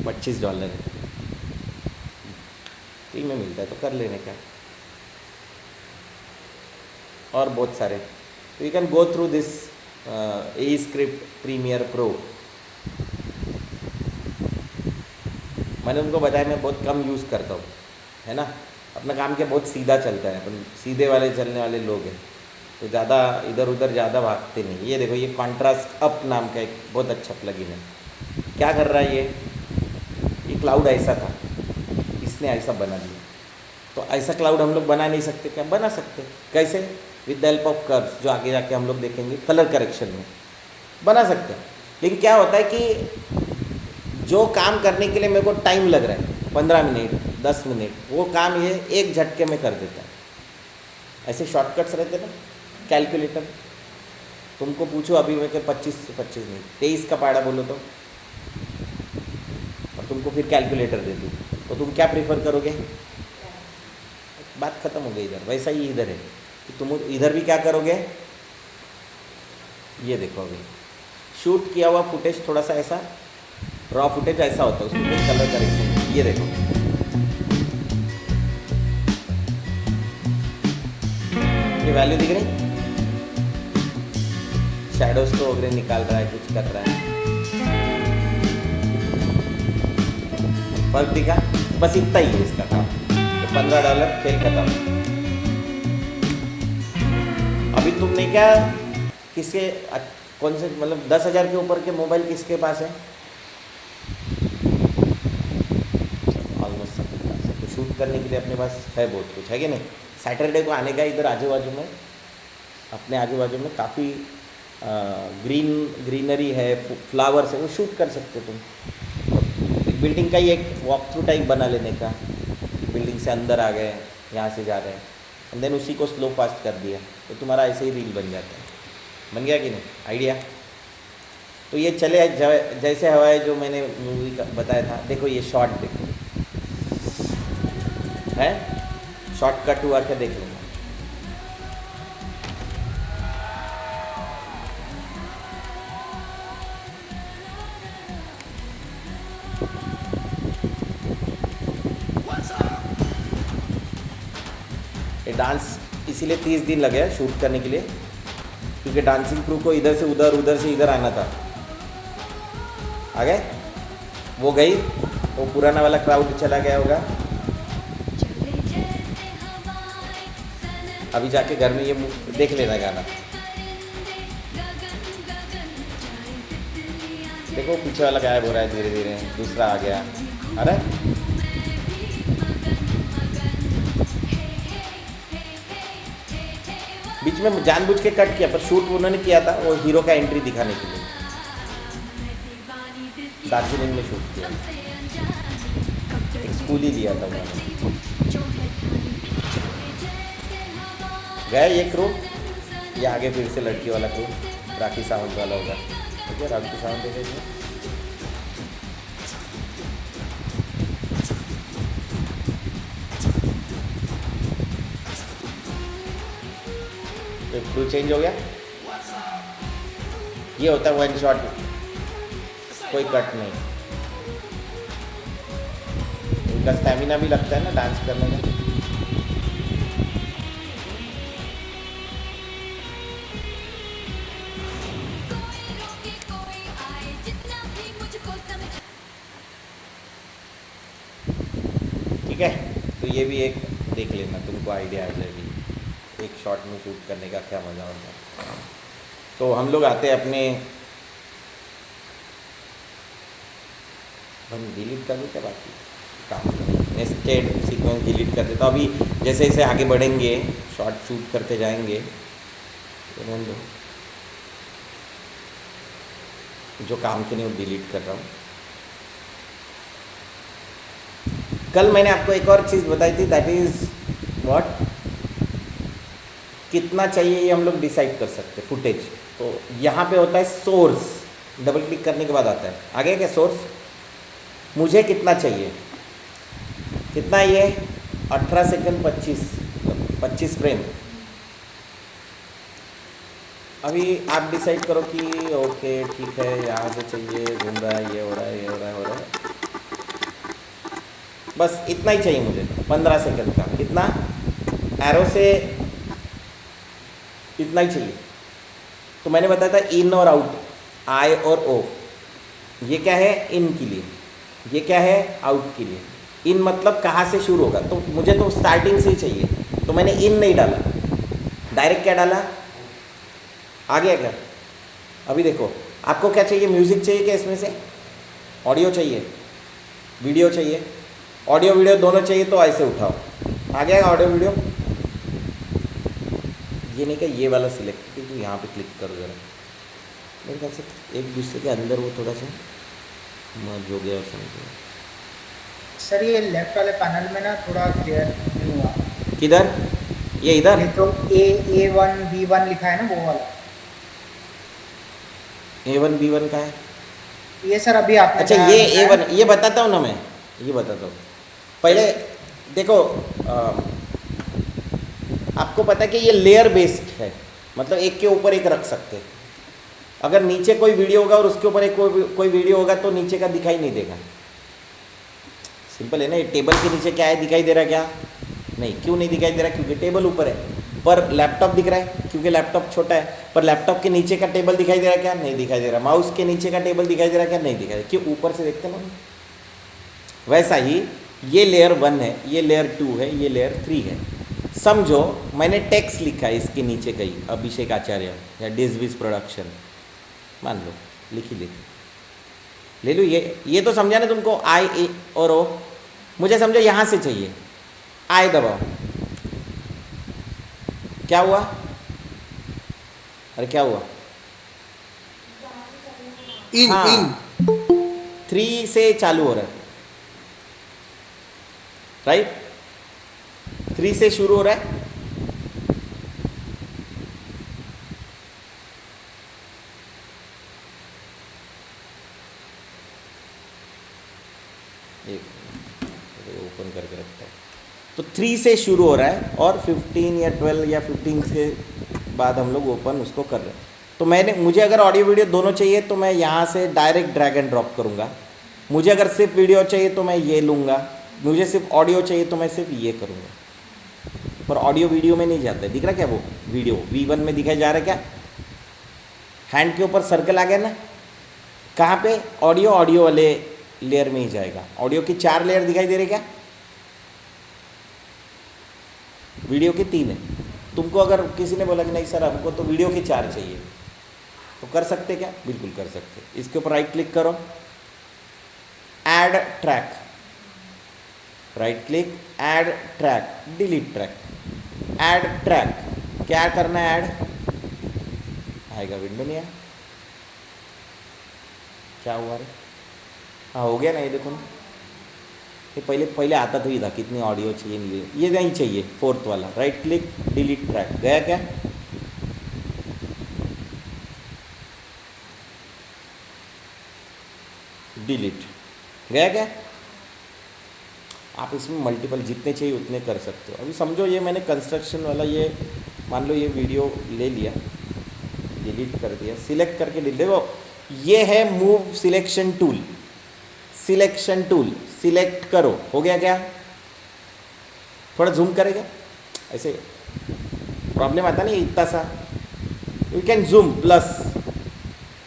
$25 है, फ्री में मिलता है तो कर लेने का। और बहुत सारे, तो you can go through this aescript premiere pro. मैंने उनको बताया मैं बहुत कम यूज़ करता हूँ, है ना, अपना काम क्या बहुत सीधा चलता है, अपन सीधे वाले चलने वाले लोग हैं, तो ज़्यादा इधर उधर ज़्यादा भागते नहीं। ये देखो, ये कॉन्ट्रास्ट अप नाम का एक बहुत अच्छा प्लगइन है। क्या कर रहा है ये क्लाउड ऐसा था, इसने ऐसा बना दिया। तो ऐसा क्लाउड हम लोग बना नहीं सकते क्या? बना सकते। कैसे? With the help of curves, जो आगे जाके हम लोग देखेंगे कलर करेक्शन में बना सकते हैं। लेकिन क्या होता है कि जो काम करने के लिए मेरे को टाइम लग रहा है 15 मिनट 10 मिनट, वो काम ये एक झटके में कर देता है। ऐसे शॉर्टकट्स रहते ना। कैलकुलेटर तुमको पूछो अभी मैं 25 से 25 नहीं 23 का पाड़ा बोलो तो, और तुमको फिर कैलकुलेटर दे दूँ, तो तुम क्या प्रेफर करोगे? बात खत्म हो गई। इधर वैसा ही इधर है कि तुम इधर भी क्या करोगे? ये देखो, अभी शूट किया हुआ फुटेज थोड़ा सा ऐसा रॉ फुटेज ऐसा होता है, उसमें कोई कलर करेक्शन। ये देखो, ये वैल्यू दिख रही, शैडोज तो वगैरह निकाल रहा है, कुछ कर रहा है, फर्क दिखा? बस इतना ही है इसका काम। तो $15 खेल खत्म। अभी तुमने क्या किसके कौन से मतलब 10,000 के ऊपर के मोबाइल किसके पास है? ऑलमोस्ट सबके पास है। तो शूट करने के लिए अपने पास है बहुत कुछ, है कि नहीं? सैटरडे को आने का इधर आजू बाजू में, अपने आजू बाजू में काफ़ी ग्रीनरी है, फ्लावर्स है, वो शूट कर सकते हो तुम। बिल्डिंग का ही एक वॉक थ्रू टाइप बना लेने का, बिल्डिंग से अंदर आ गए, यहाँ से जा रहे हैं, एंड देन उसी को स्लो फास्ट कर दिया, तो तुम्हारा ऐसे ही रील बन जाता है। बन गया कि नहीं आइडिया? तो ये चले जैसे हवाएं जो मैंने मूवी का बताया था। देखो ये शॉर्ट देखो है, शॉर्टकट हुआ क्या देख लेना। ये डांस इसीलिए 30 दिन लगे शूट करने के लिए, क्योंकि डांसिंग क्रू को इधर से उधर, उधर से इधर आना था। आ गए? वो गई, वो पुराना वाला क्राउड चला गया होगा। अभी जाके घर में ये देख लेना गाना। देखो पीछे वाला गायब हो रहा है धीरे धीरे, दूसरा आ गया। अरे बीच में जानबूझ के कट किया, पर शूट उन्होंने किया था वो हीरो का एंट्री दिखाने के लिए। दार्जिलिंग में शूट किया, एक स्कूल ही लिया था उन्होंने। गए ये क्रू, ये आगे फिर से लड़की वाला क्रू, राखी सावंत वाला होगा। ठीक है, राखी सावंत है इसमें। तो क्रू चेंज हो गया। ये होता है वन शॉट, कोई कट नहीं। इनका स्टैमिना भी लगता है ना डांस करने में। ठीक है, तो ये भी एक देख लेना, तुमको आइडिया आ जाएगी एक शॉट में शूट करने का क्या मज़ा होता है। तो हम लोग आते हैं अपने, हम डिलीट कर देते बाकी काम, नेस्टेड सीक्वेंस डिलीट कर देता। अभी जैसे जैसे आगे बढ़ेंगे शॉट शूट करते जाएंगे, तो रहने दो, जो काम के लिए वो डिलीट कर रहा हूँ। कल मैंने आपको एक और चीज़ बताई थी, दैट इज़ व्हाट, कितना चाहिए ये हम लोग डिसाइड कर सकते फुटेज। तो यहाँ पे होता है सोर्स, डबल क्लिक करने के बाद आता है आगे क्या सोर्स, मुझे कितना चाहिए, कितना ये 18 सेकंड 25 फ्रेम। अभी आप डिसाइड करो कि ओके ठीक है, यहाँ से चाहिए, घूम रहा है, ये हो रहा है, ये हो रहा है, हो रहा है, बस इतना ही चाहिए मुझे 15 सेकंड का। कितना एरो से इतना ही चाहिए। तो मैंने बताया था इन और आउट, आई और ओ। ये क्या है इन के लिए, ये क्या है आउट के लिए। इन मतलब कहाँ से शुरू होगा, तो मुझे तो स्टार्टिंग से ही चाहिए, तो मैंने इन नहीं डाला, डायरेक्ट क्या डाला, आ गया क्या। अभी देखो आपको क्या चाहिए, म्यूज़िक चाहिए क्या, इसमें से ऑडियो चाहिए, वीडियो चाहिए, ऑडियो वीडियो दोनों चाहिए, तो ऐसे उठाओ, आ गया ऑडियो वीडियो। ये नहीं कि ये वाला सिलेक्ट, तो यहाँ पे क्लिक करो ज़रा, मेरे ख्याल से एक दूसरे के अंदर वो थोड़ा सा मर्ज हो गया और समझ गया। सर ये लेफ्ट वाले पैनल में ना थोड़ा क्लियर नहीं हुआ। किधर, ये इधर, ये तो A1B1 लिखा है ना वो वाला। A1 B1 का है। ये सर अभी आपने अच्छा ये A1, ये बताता हूँ ना मैं, ये बताता हूँ पहले। देखो आपको पता है कि ये लेयर बेस्ड है, मतलब एक के ऊपर एक रख सकते हैं। अगर नीचे कोई वीडियो होगा और उसके ऊपर एक कोई वीडियो होगा तो नीचे का दिखाई नहीं देगा। सिंपल है ना, ये टेबल के नीचे क्या है, दिखाई दे रहा है क्या, नहीं, क्यों नहीं दिखाई दे रहा, क्योंकि टेबल ऊपर है। पर लैपटॉप दिख रहा है क्योंकि लैपटॉप छोटा है, पर लैपटॉप के नीचे का टेबल दिखाई दे रहा है क्या, नहीं दिखाई दे रहा। माउस के नीचे का टेबल दिखाई दे रहा है क्या, नहीं दिखाई दे रहा, क्यों, ऊपर से देखते ना। वैसा ही ये लेयर 1 है, ये लेयर 2 है, ये लेयर 3 है। समझो मैंने टेक्स्ट लिखा है इसके नीचे कहीं, अभिषेक आचार्य या डिजविज प्रोडक्शन मान लो, लिख ही लेते, ले लो। ये तो समझा ना तुमको, आई ए और ओ। मुझे समझो यहाँ से चाहिए, आई दबाओ, क्या हुआ, अरे क्या हुआ, इन हाँ, इन 3 से चालू हो रहा है, राइट, 3 से शुरू हो रहा है। ओपन करके रखता हूँ, तो 3 से शुरू हो रहा है और 15 या 12 या 15 के बाद हम लोग ओपन उसको कर रहे हैं। तो मुझे अगर ऑडियो वीडियो दोनों चाहिए तो मैं यहाँ से डायरेक्ट ड्रैग एंड ड्रॉप करूँगा। मुझे अगर सिर्फ वीडियो चाहिए तो मैं ये लूँगा, मुझे सिर्फ ऑडियो चाहिए तो मैं सिर्फ ये करूँगा। पर ऑडियो वीडियो में नहीं जाता है, दिख रहा क्या, वो वीडियो V1 में दिखाई जा रहा है क्या, हैंड के ऊपर सर्कल आ गया ना, कहाँ पे, ऑडियो वाले लेयर में ही जाएगा। ऑडियो की 4 लेयर दिखाई दे रही क्या, वीडियो की 3 है। तुमको अगर किसी ने बोला कि नहीं सर हमको तो वीडियो की 4 चाहिए, तो कर सकते क्या, बिल्कुल कर सकते। इसके ऊपर राइट क्लिक करो, add track, right click, add track, delete track, add track, क्या करना है, ऐड आएगा, विंडो नहीं आया, क्या हुआ रे, हाँ हो गया ना, ये देखो ना, ये पहले आता तो ही था, कितनी ऑडियो चाहिए, नहीं ये नहीं चाहिए, 4th वाला, राइट क्लिक, डिलीट ट्रैक, गया क्या, डिलीट, गया क्या। आप इसमें मल्टीपल जितने चाहिए उतने कर सकते हो। अभी समझो ये मैंने कंस्ट्रक्शन वाला, ये मान लो ये वीडियो ले लिया, डिलीट कर दिया, सिलेक्ट करके डिलीट, देखो ये है move selection tool, selection tool, select करो, हो गया क्या, थोड़ा जूम करेगा, ऐसे प्रॉब्लम आता नहीं इतना सा, यू कैन जूम प्लस,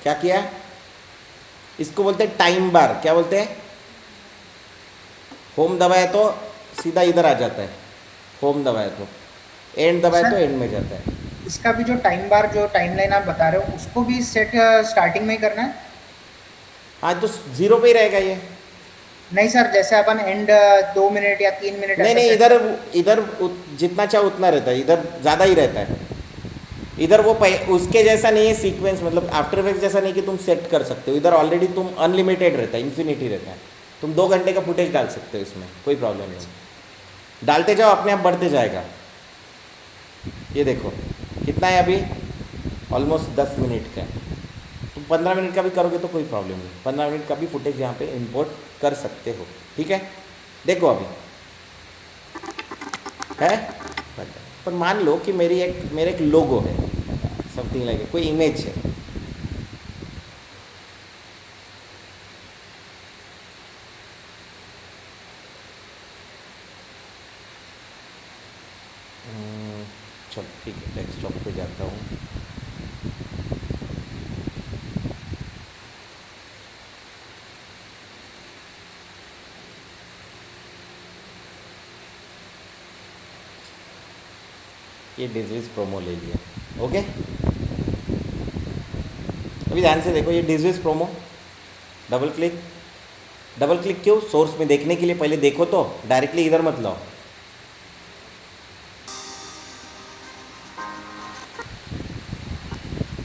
क्या किया, इसको बोलते हैं टाइम बार, क्या बोलते हैं, होम दबाए तो सीधा इधर आ जाता है, होम दबाए तो, एंड दबाए तो एंड में जाता है। इसका भी जो टाइम बार, जो टाइमलाइन आप बता रहे हो, उसको भी सेट स्टार्टिंग में ही करना है। हाँ तो 0 पे ही रहेगा ये, नहीं सर, जैसे अपन एंड 2 मिनट या 3 मिनट, नहीं, इधर जितना चाहे उतना रहता है, इधर ज़्यादा ही रहता है। इधर वो उसके जैसा नहीं है सीक्वेंस, मतलब आफ्टर इफेक्ट्स जैसा नहीं कि तुम सेट कर सकते हो। इधर ऑलरेडी तुम अनलिमिटेड रहता है, इन्फिनिटी रहता है, तुम 2 घंटे का फुटेज डाल सकते हो इसमें, कोई प्रॉब्लम नहीं। डालते जाओ, अपने आप बढ़ते जाएगा। ये देखो कितना है अभी, ऑलमोस्ट 10 मिनट का है। तुम 15 मिनट का भी करोगे तो कोई प्रॉब्लम नहीं, 15 मिनट का भी फुटेज यहाँ पे इंपोर्ट कर सकते हो, ठीक है। देखो अभी है, पर मान लो कि मेरे एक लोगो है, समथिंग लाइक कोई इमेज है, चलो ठीक है, डेस्कटॉप पे जाता हूँ। कि डिजीज प्रोमो ले लिया। ओके, अभी ध्यान से देखो, ये डिजीज प्रोमो, डबल क्लिक क्यों? सोर्स में देखने के लिए पहले देखो तो, डायरेक्टली इधर मत लाओ।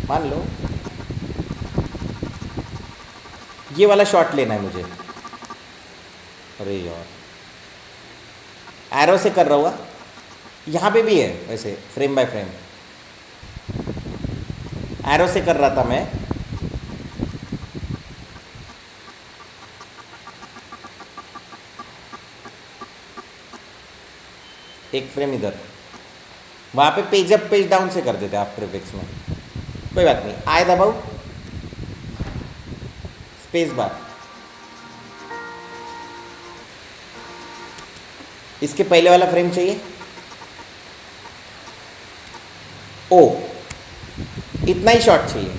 मान लो ये वाला शॉट लेना है मुझे, अरे यार एरो से कर रहा हुआ, यहाँ पे भी है वैसे फ्रेम बाय फ्रेम, एरो से कर रहा था मैं। एक फ्रेम इधर, वहाँ पे पेज अप पेज डाउन से कर देते आफ्टर इफेक्ट्स में, कोई बात नहीं। आए दबाओ, स्पेस बार, इसके पहले वाला फ्रेम चाहिए। ओ, इतना ही शॉट चाहिए,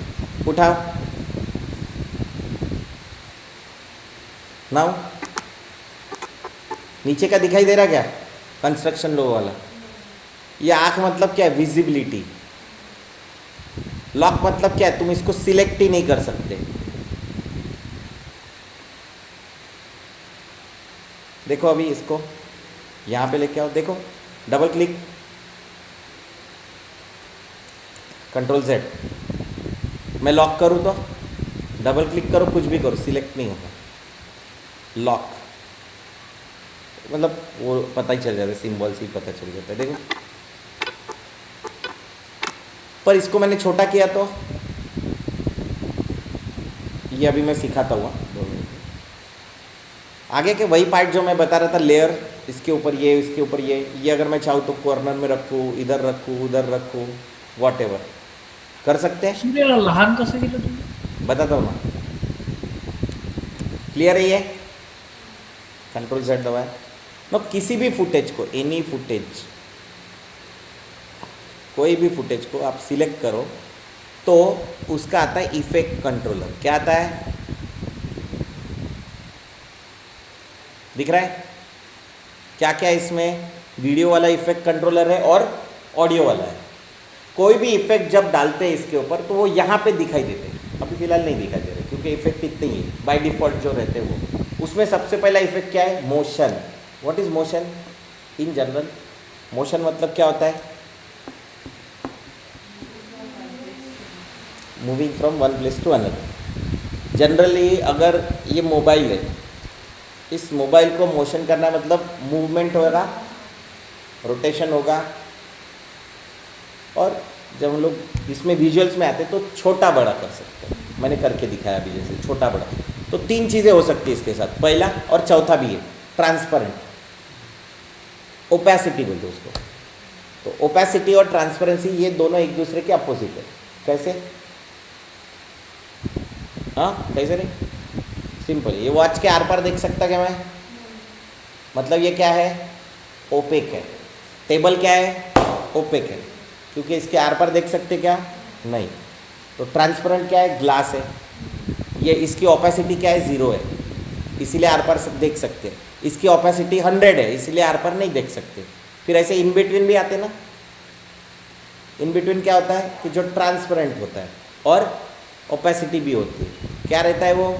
उठाओ नाउ। नीचे का दिखाई दे रहा क्या? कंस्ट्रक्शन लो वाला। ये आंख मतलब क्या है? विजिबिलिटी। लॉक मतलब क्या है? तुम इसको सिलेक्ट ही नहीं कर सकते। देखो अभी इसको यहाँ पे लेके आओ, देखो डबल क्लिक, कंट्रोल Z, मैं लॉक करूँ तो डबल क्लिक करो, कुछ भी करो, सिलेक्ट नहीं होगा। लॉक मतलब वो पता ही चल जाता है, सिंबल से ही पता चल जाता है। देखो, पर इसको मैंने छोटा किया तो ये अभी मैं सिखाता हुआ 2 मिनट आगे के वही पार्ट जो मैं बता रहा था, लेयर, इसके ऊपर ये, इसके ऊपर ये अगर मैं चाहूँ तो कॉर्नर में रखूँ, इधर रखूँ, उधर रखूँ, वॉट एवर कर सकते हैं। सूर्य लहान कसं केलं तुम्ही? बताता हूँ ना, क्लियर है ये? कंट्रोल Z दबाए नो, किसी भी फुटेज को, एनी फुटेज, कोई भी फुटेज को आप सिलेक्ट करो तो उसका आता है इफेक्ट कंट्रोलर। क्या आता है? दिख रहा है क्या क्या इसमें? वीडियो वाला इफेक्ट कंट्रोलर है और ऑडियो वाला है। कोई भी इफेक्ट जब डालते हैं इसके ऊपर तो वो यहाँ पे दिखाई देते हैं। अभी फिलहाल नहीं दिखाई दे रहे क्योंकि इफेक्ट इतने ही है बाय डिफॉल्ट जो रहते हैं वो। उसमें सबसे पहला इफेक्ट क्या है? Motion. What is motion in general? Motion मतलब क्या होता है? Moving from one place to another. Generally अगर ये मोबाइल है, इस मोबाइल को मोशन करना मतलब मूवमेंट होगा, रोटेशन होगा, और जब हम लोग इसमें विजुअल्स में आते हैं तो छोटा बड़ा कर सकते हैं। मैंने करके दिखाया अभी, जैसे छोटा बड़ा। तो 3 चीज़ें हो सकती है इसके साथ, पहला और चौथा भी है ट्रांसपेरेंट, ओपेसिटी बोलते हैं उसको। तो ओपेसिटी और ट्रांसपेरेंसी ये दोनों एक दूसरे के अपोजिट है। कैसे? हाँ, कैसे नहीं? सिंपल, ये वॉच के आर पार देख सकता क्या मैं? मतलब ये क्या है? ओपेक है। टेबल क्या है? ओपेक है, क्योंकि इसके आर पार देख सकते क्या? नहीं। तो ट्रांसपेरेंट क्या है? ग्लास है। ये इसकी ओपेसिटी क्या है? 0 है, इसीलिए आर पार देख सकते हैं। इसकी ओपेसिटी 100 है, इसीलिए आर पार नहीं देख सकते। फिर ऐसे इन बिटवीन भी आते ना। इन बिटवीन क्या होता है? कि जो ट्रांसपेरेंट होता है और ओपेसिटी भी होती है, क्या रहता है वो?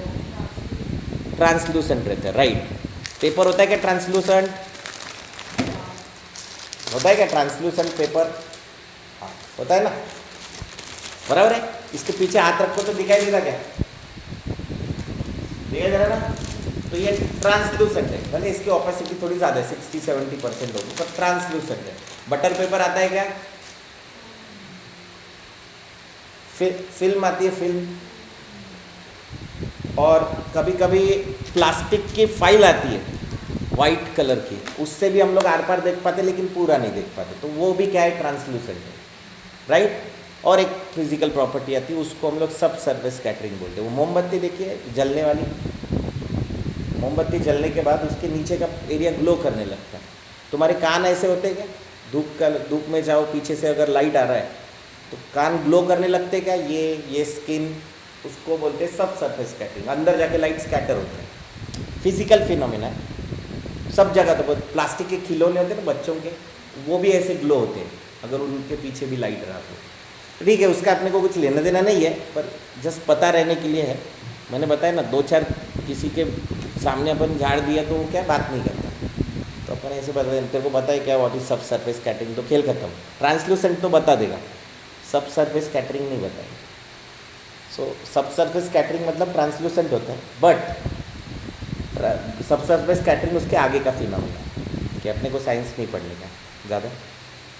ट्रांसलूसेंट रहता है, राइट। पेपर होता है क्या ट्रांसलूसेंट? होता है क्या ट्रांसलूसेंट पेपर? हाँ, होता है ना, बराबर है। इसके पीछे हाथ रखो तो दिखाई देगा क्या? दिखाई दे रहा ना? तो ये ट्रांसलूसेंट है, भले इसकी ओपेसिटी थोड़ी ज़्यादा है, 60-70% होगी, पर ट्रांसलूसेंट है। बटर पेपर आता है क्या? फिल्म आती है, फिल्म। और कभी कभी प्लास्टिक की फाइल आती है वाइट कलर की, उससे भी हम लोग आर पार देख पाते लेकिन पूरा नहीं देख पाते, तो वो भी क्या है? ट्रांसलूसेंट है, राइट। और एक फिजिकल प्रॉपर्टी आती है, उसको हम लोग सब सर्फेस स्कैटरिंग बोलते हैं। वो मोमबत्ती देखिए, जलने वाली मोमबत्ती जलने के बाद उसके नीचे का एरिया ग्लो करने लगता है। तुम्हारे कान ऐसे होते हैं क्या? धूप में जाओ, पीछे से अगर लाइट आ रहा है तो कान ग्लो करने लगते क्या? ये स्किन, उसको बोलते हैं सब सरफेस स्कैटरिंग। अंदर जाके लाइट स्कैटर होता है, फिजिकल फिनोमिना है सब जगह। तो प्लास्टिक के खिलौने होते हैं ना बच्चों के, वो भी ऐसे ग्लो होते हैं। अगर उनके पीछे भी लाइट रहा तो ठीक है, उसका अपने को कुछ लेना देना नहीं है, पर जस्ट पता रहने के लिए है। मैंने बताया ना, 2-4 किसी के सामने अपन झाड़ दिया तो वो क्या बात नहीं करता, तो अपन ऐसे बता दें, तेरे को पता है क्या व्हाट इज सब सरफेस स्कैटरिंग, तो खेल खत्म। ट्रांसल्यूसेंट तो बता देगा, सब सरफेस स्कैटरिंग नहीं बताएगा। सो सब सरफेस स्कैटरिंग मतलब ट्रांसल्यूसेंट होता है, बट सब सरफेस स्कैटरिंग उसके आगे का फिनोमेना कि अपने को साइंस नहीं पढ़ने का ज़्यादा,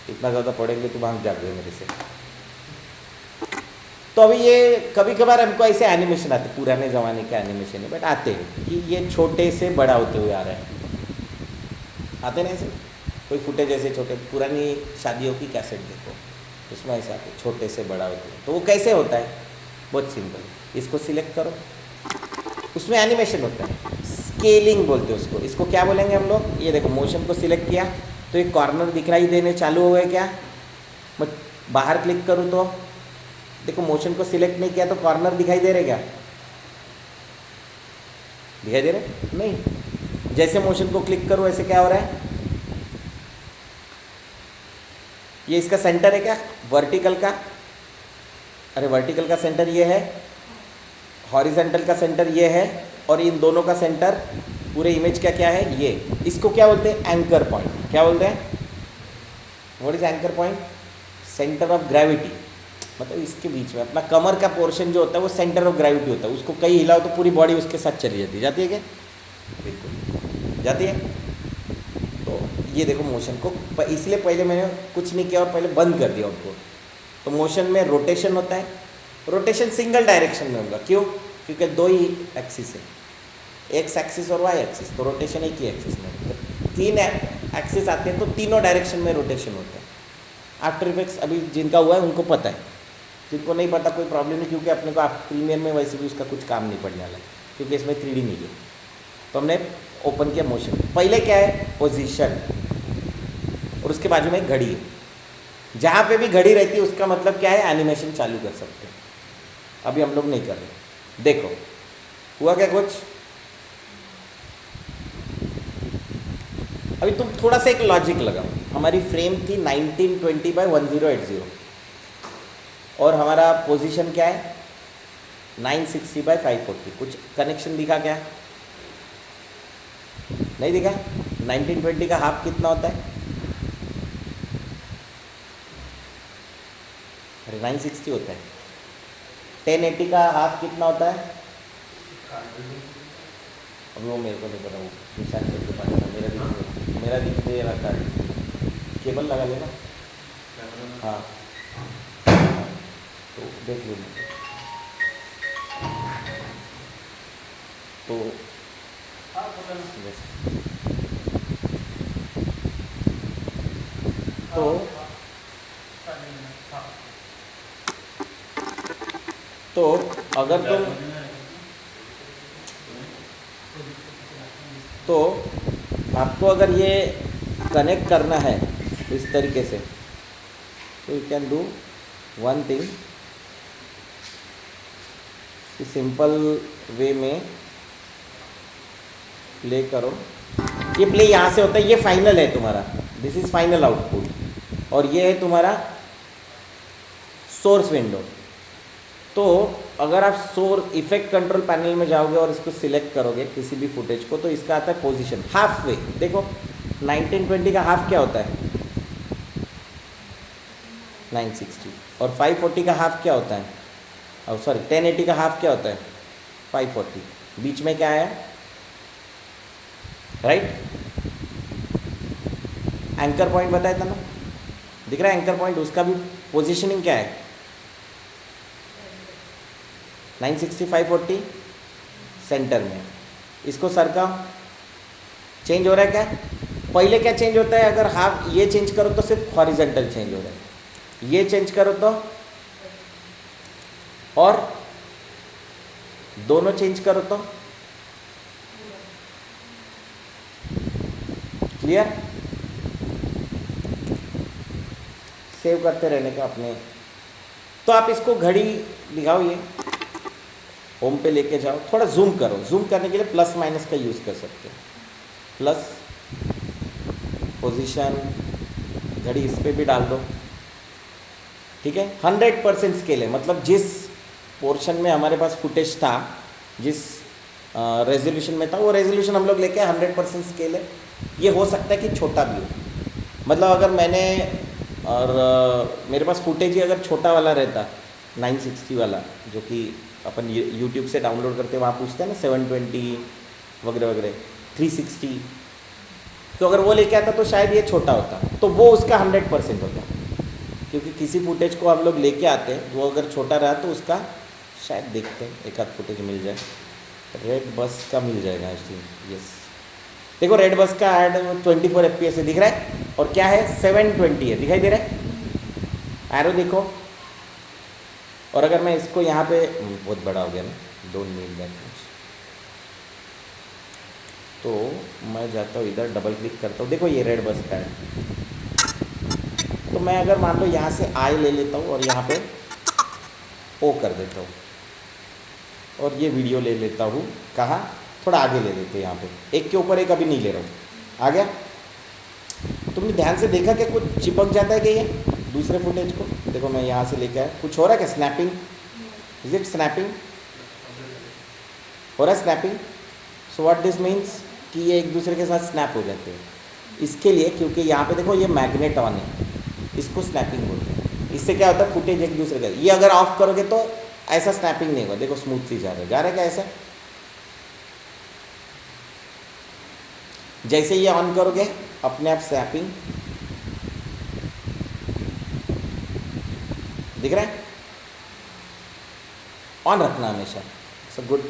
इतना ज़्यादा पढ़ेंगे तो भाग जाओगे मेरे से। तो अभी ये कभी कभार हमको ऐसे एनिमेशन आते, पुराने ज़माने के एनिमेशन है बट आते हैं कि ये छोटे से बड़ा होते हुए आ रहा है, आते ना ऐसे कोई फुटेज ऐसे छोटे, पुरानी शादियों की कैसेट देखो उसमें ऐसे आते छोटे से बड़ा होते हैं। तो वो कैसे होता है, बहुत सिंपल, इसको सिलेक्ट करो, उसमें एनिमेशन होता है, स्केलिंग बोलते हैं उसको। इसको क्या बोलेंगे हम लोग, ये देखो मोशन को सिलेक्ट किया तो एक कॉर्नर दिखाई देने चालू हो गए क्या, मैं बाहर क्लिक करूँ तो देखो मोशन को सिलेक्ट नहीं किया तो कॉर्नर दिखाई दे रहे क्या, दिखाई दे रहे नहीं। जैसे मोशन को क्लिक करो ऐसे क्या हो रहा है, ये इसका सेंटर है क्या वर्टिकल का, अरे वर्टिकल का सेंटर ये है, हॉरिजेंटल का सेंटर ये है, और इन दोनों का सेंटर पूरे इमेज का क्या है ये, इसको क्या बोलते हैं एंकर पॉइंट। क्या बोलते हैं, what is anchor point, centre of gravity, मतलब इसके बीच में अपना कमर का पोर्शन जो होता है वो सेंटर ऑफ ग्रेविटी होता है, उसको कहीं हिलाओ तो पूरी बॉडी उसके साथ चली जाती है, जाती है क्या, बिल्कुल जाती है। तो ये देखो मोशन को, इसलिए पहले मैंने कुछ नहीं किया और पहले बंद कर दिया उनको। तो मोशन में रोटेशन होता है, रोटेशन सिंगल डायरेक्शन में होगा, क्यों, क्योंकि 2 ही एक्सिस है, एक्स एक्सिस और वाई एक्सिस, तो रोटेशन एक ही एक्सिस में। तो 3 एक्सिस आते हैं तो तीनों डायरेक्शन में रोटेशन होता है। आफ्टर इफेक्ट्स अभी जिनका हुआ है उनको पता है, जिनको नहीं पता कोई प्रॉब्लम नहीं, क्योंकि अपने को आप प्रीमियर में वैसे भी उसका कुछ काम नहीं पड़ने वाला, क्योंकि इसमें 3D नहीं है। तो हमने ओपन किया मोशन, पहले क्या है पोजीशन, और उसके बाजू में एक घड़ी है, जहाँ पे भी घड़ी रहती है उसका मतलब क्या है एनिमेशन चालू कर सकते हैं। अभी हम लोग नहीं कर रहे, देखो हुआ क्या कुछ। अभी तुम थोड़ा सा एक लॉजिक लगाओ, हमारी फ्रेम थी 1920x1080 और हमारा पोजीशन क्या है 960x540, कुछ कनेक्शन दिखा क्या, नहीं दिखा। 1920 का हाफ कितना होता है, अरे 960 होता है। 1080 का हाफ कितना होता है, अब वो मेरे को नहीं पता, वो निशान से के पास मेरा दिख दे रहा था, केबल लगा लेना, हाँ तो देख लो। तो तो अगर तुम तो आपको अगर ये कनेक्ट करना है इस तरीके से, तो you can do one thing, simple way में प्ले करो। ये प्ले यहाँ से होता है, ये फाइनल है तुम्हारा, दिस इज फाइनल आउटपुट, और ये है तुम्हारा सोर्स विंडो। तो अगर आप सोर्स इफेक्ट कंट्रोल पैनल में जाओगे और इसको सिलेक्ट करोगे किसी भी फुटेज को, तो इसका आता है पोजीशन हाफ वे। देखो 1920 का हाफ क्या होता है 960, और 540 का हाफ क्या होता है, और सॉरी 1080 का हाफ क्या होता है 540, बीच में क्या है राइट। एंकर पॉइंट बताया था ना, दिख रहा है एंकर पॉइंट, उसका भी पोजीशनिंग क्या है 960 540 सेंटर में। इसको सरका चेंज हो रहा है क्या, पहले क्या चेंज होता है, अगर हाफ ये चेंज करो तो सिर्फ हॉरिजॉन्टल चेंज हो रहा है, ये चेंज करो तो, और दोनों चेंज करो तो, क्लियर। सेव करते रहने का अपने। तो आप इसको घड़ी दिखाओ, ये होम पे लेके जाओ, थोड़ा जूम करो, जूम करने के लिए प्लस माइनस का यूज़ कर सकते हो, प्लस पोजीशन, घड़ी इस पर भी डाल दो, ठीक है, 100% स्केल है, मतलब जिस पोर्शन में हमारे पास फुटेज था, जिस रेजोल्यूशन में था, वो रेजोल्यूशन हम लोग लेके 100% स्केल है। ये हो सकता है कि छोटा भी हो, मतलब अगर मैंने और मेरे पास फुटेज ही अगर छोटा वाला रहता 960 वाला, जो कि अपन यूट्यूब से डाउनलोड करते वहाँ पूछते हैं ना 720 वगैरह वगैरह 360, तो अगर वो लेके आता तो शायद ये छोटा होता, तो वो उसका 100% होता, क्योंकि किसी फुटेज को हम लोग लेके आते हैं वो अगर छोटा रहा तो उसका शायद देखते हैं एक आध फुटेज मिल जाए। रेड बस का मिल जाएगा आई थिंक, यस। देखो रेड बस का ऐड 24 FPS से दिख रहा है, और क्या है 720 है, दिखाई दे रहा है एरो देखो। और अगर मैं इसको यहाँ पे बहुत बड़ा हो गया ना, डोंट नीड दैट मच, तो मैं जाता हूँ इधर, डबल क्लिक करता हूँ, देखो ये रेड बस का है। तो मैं अगर मान लो यहाँ से आई ले लेता हूँ और यहाँ पे ओ कर देता हूँ, और ये वीडियो ले लेता हूँ, कहाँ थोड़ा आगे ले लेते हैं, यहाँ पे एक के ऊपर एक अभी नहीं ले रहा हूँ, आ गया। तुमने ध्यान से देखा कि कुछ चिपक जाता है कि ये दूसरे फुटेज को, देखो मैं यहाँ से लेके आया, कुछ हो रहा है क्या, स्नैपिंग, इज इट स्नैपिंग, हो रहा है snapping. So what this means कि ये एक दूसरे के साथ स्नैप हो जाते हैं, इसके लिए क्योंकि यहाँ पे देखो ये मैग्नेट ऑन है, इसको स्नैपिंग बोलते हैं। इससे क्या होता है फुटेज एक दूसरे का, ये अगर ऑफ करोगे तो ऐसा स्नैपिंग नहीं होगा, देखो स्मूथली जा रहा है क्या ऐसा, जैसे ये ऑन करोगे अपने आप स्नैपिंग दिख रहा है। ऑन रखना हमेशा, इट्स अ गुड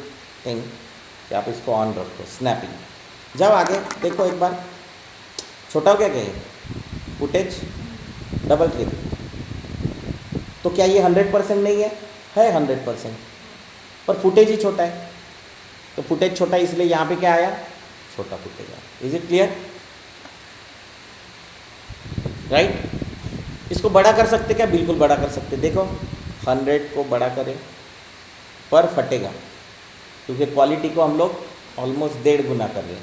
थिंग कि आप इसको ऑन रखो, स्नैपिंग। जाओ आगे देखो एक बार, छोटा हो क्या कहे फुटेज, डबल क्लिक, तो क्या ये 100% नहीं है 100%, पर फुटेज ही छोटा है, तो फुटेज छोटा है इसलिए यहाँ पे क्या आया, छोटा फुटेज आया। Is it clear, right. इसको बड़ा कर सकते क्या, बिल्कुल बड़ा कर सकते, देखो 100 को बड़ा करें पर फटेगा, क्योंकि क्वालिटी को हम लोग ऑलमोस्ट 1.5 गुना कर रहे हैं,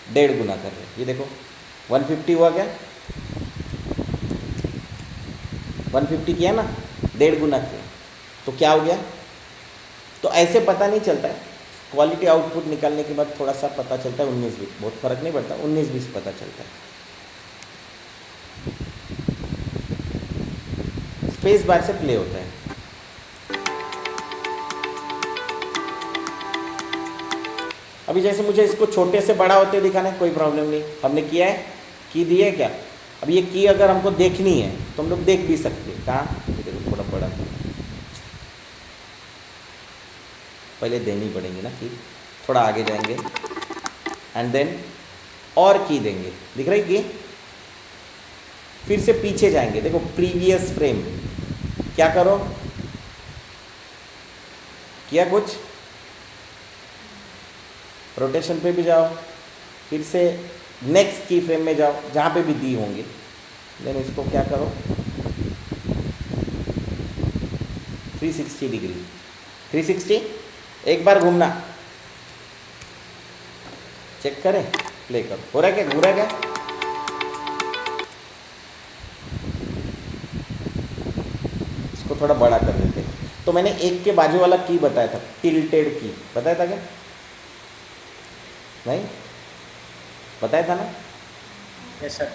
1.5 गुना कर रहे हैं। ये देखो 150 हुआ क्या, 150 किया ना, 1.5 गुना किया, तो क्या हो गया। तो ऐसे पता नहीं चलता है, क्वालिटी आउटपुट निकालने के बाद थोड़ा सा पता चलता है 19-20, बहुत फर्क नहीं पड़ता, 19-20 पता चलता है। स्पेस बार से प्ले होता है। अभी जैसे मुझे इसको छोटे से बड़ा होते दिखाना है, कोई प्रॉब्लम नहीं, हमने किया है, की दी है क्या। अब ये की अगर हमको देखनी है तो हम लोग देख भी सकते हैं, कहाँ, देखो थोड़ा बड़ा पहले देनी पड़ेगी ना की, थोड़ा आगे जाएंगे एंड देन और की देंगे, दिख रही की, फिर से पीछे जाएंगे, देखो प्रीवियस फ्रेम, क्या करो, किया कुछ, रोटेशन पे भी जाओ, फिर से नेक्स्ट की फ्रेम में जाओ जहाँ पे भी दी होंगे, देन इसको क्या करो 360 डिग्री, 360 एक बार घूमना, चेक करें, प्ले करो, हो रहा है क्या, घूम रहा है क्या, इसको थोड़ा बड़ा कर देते हैं। तो मैंने एक के बाजू वाला की बताया था, टिल्टेड की बताया था क्या, नहीं बताया था ना, यस सर।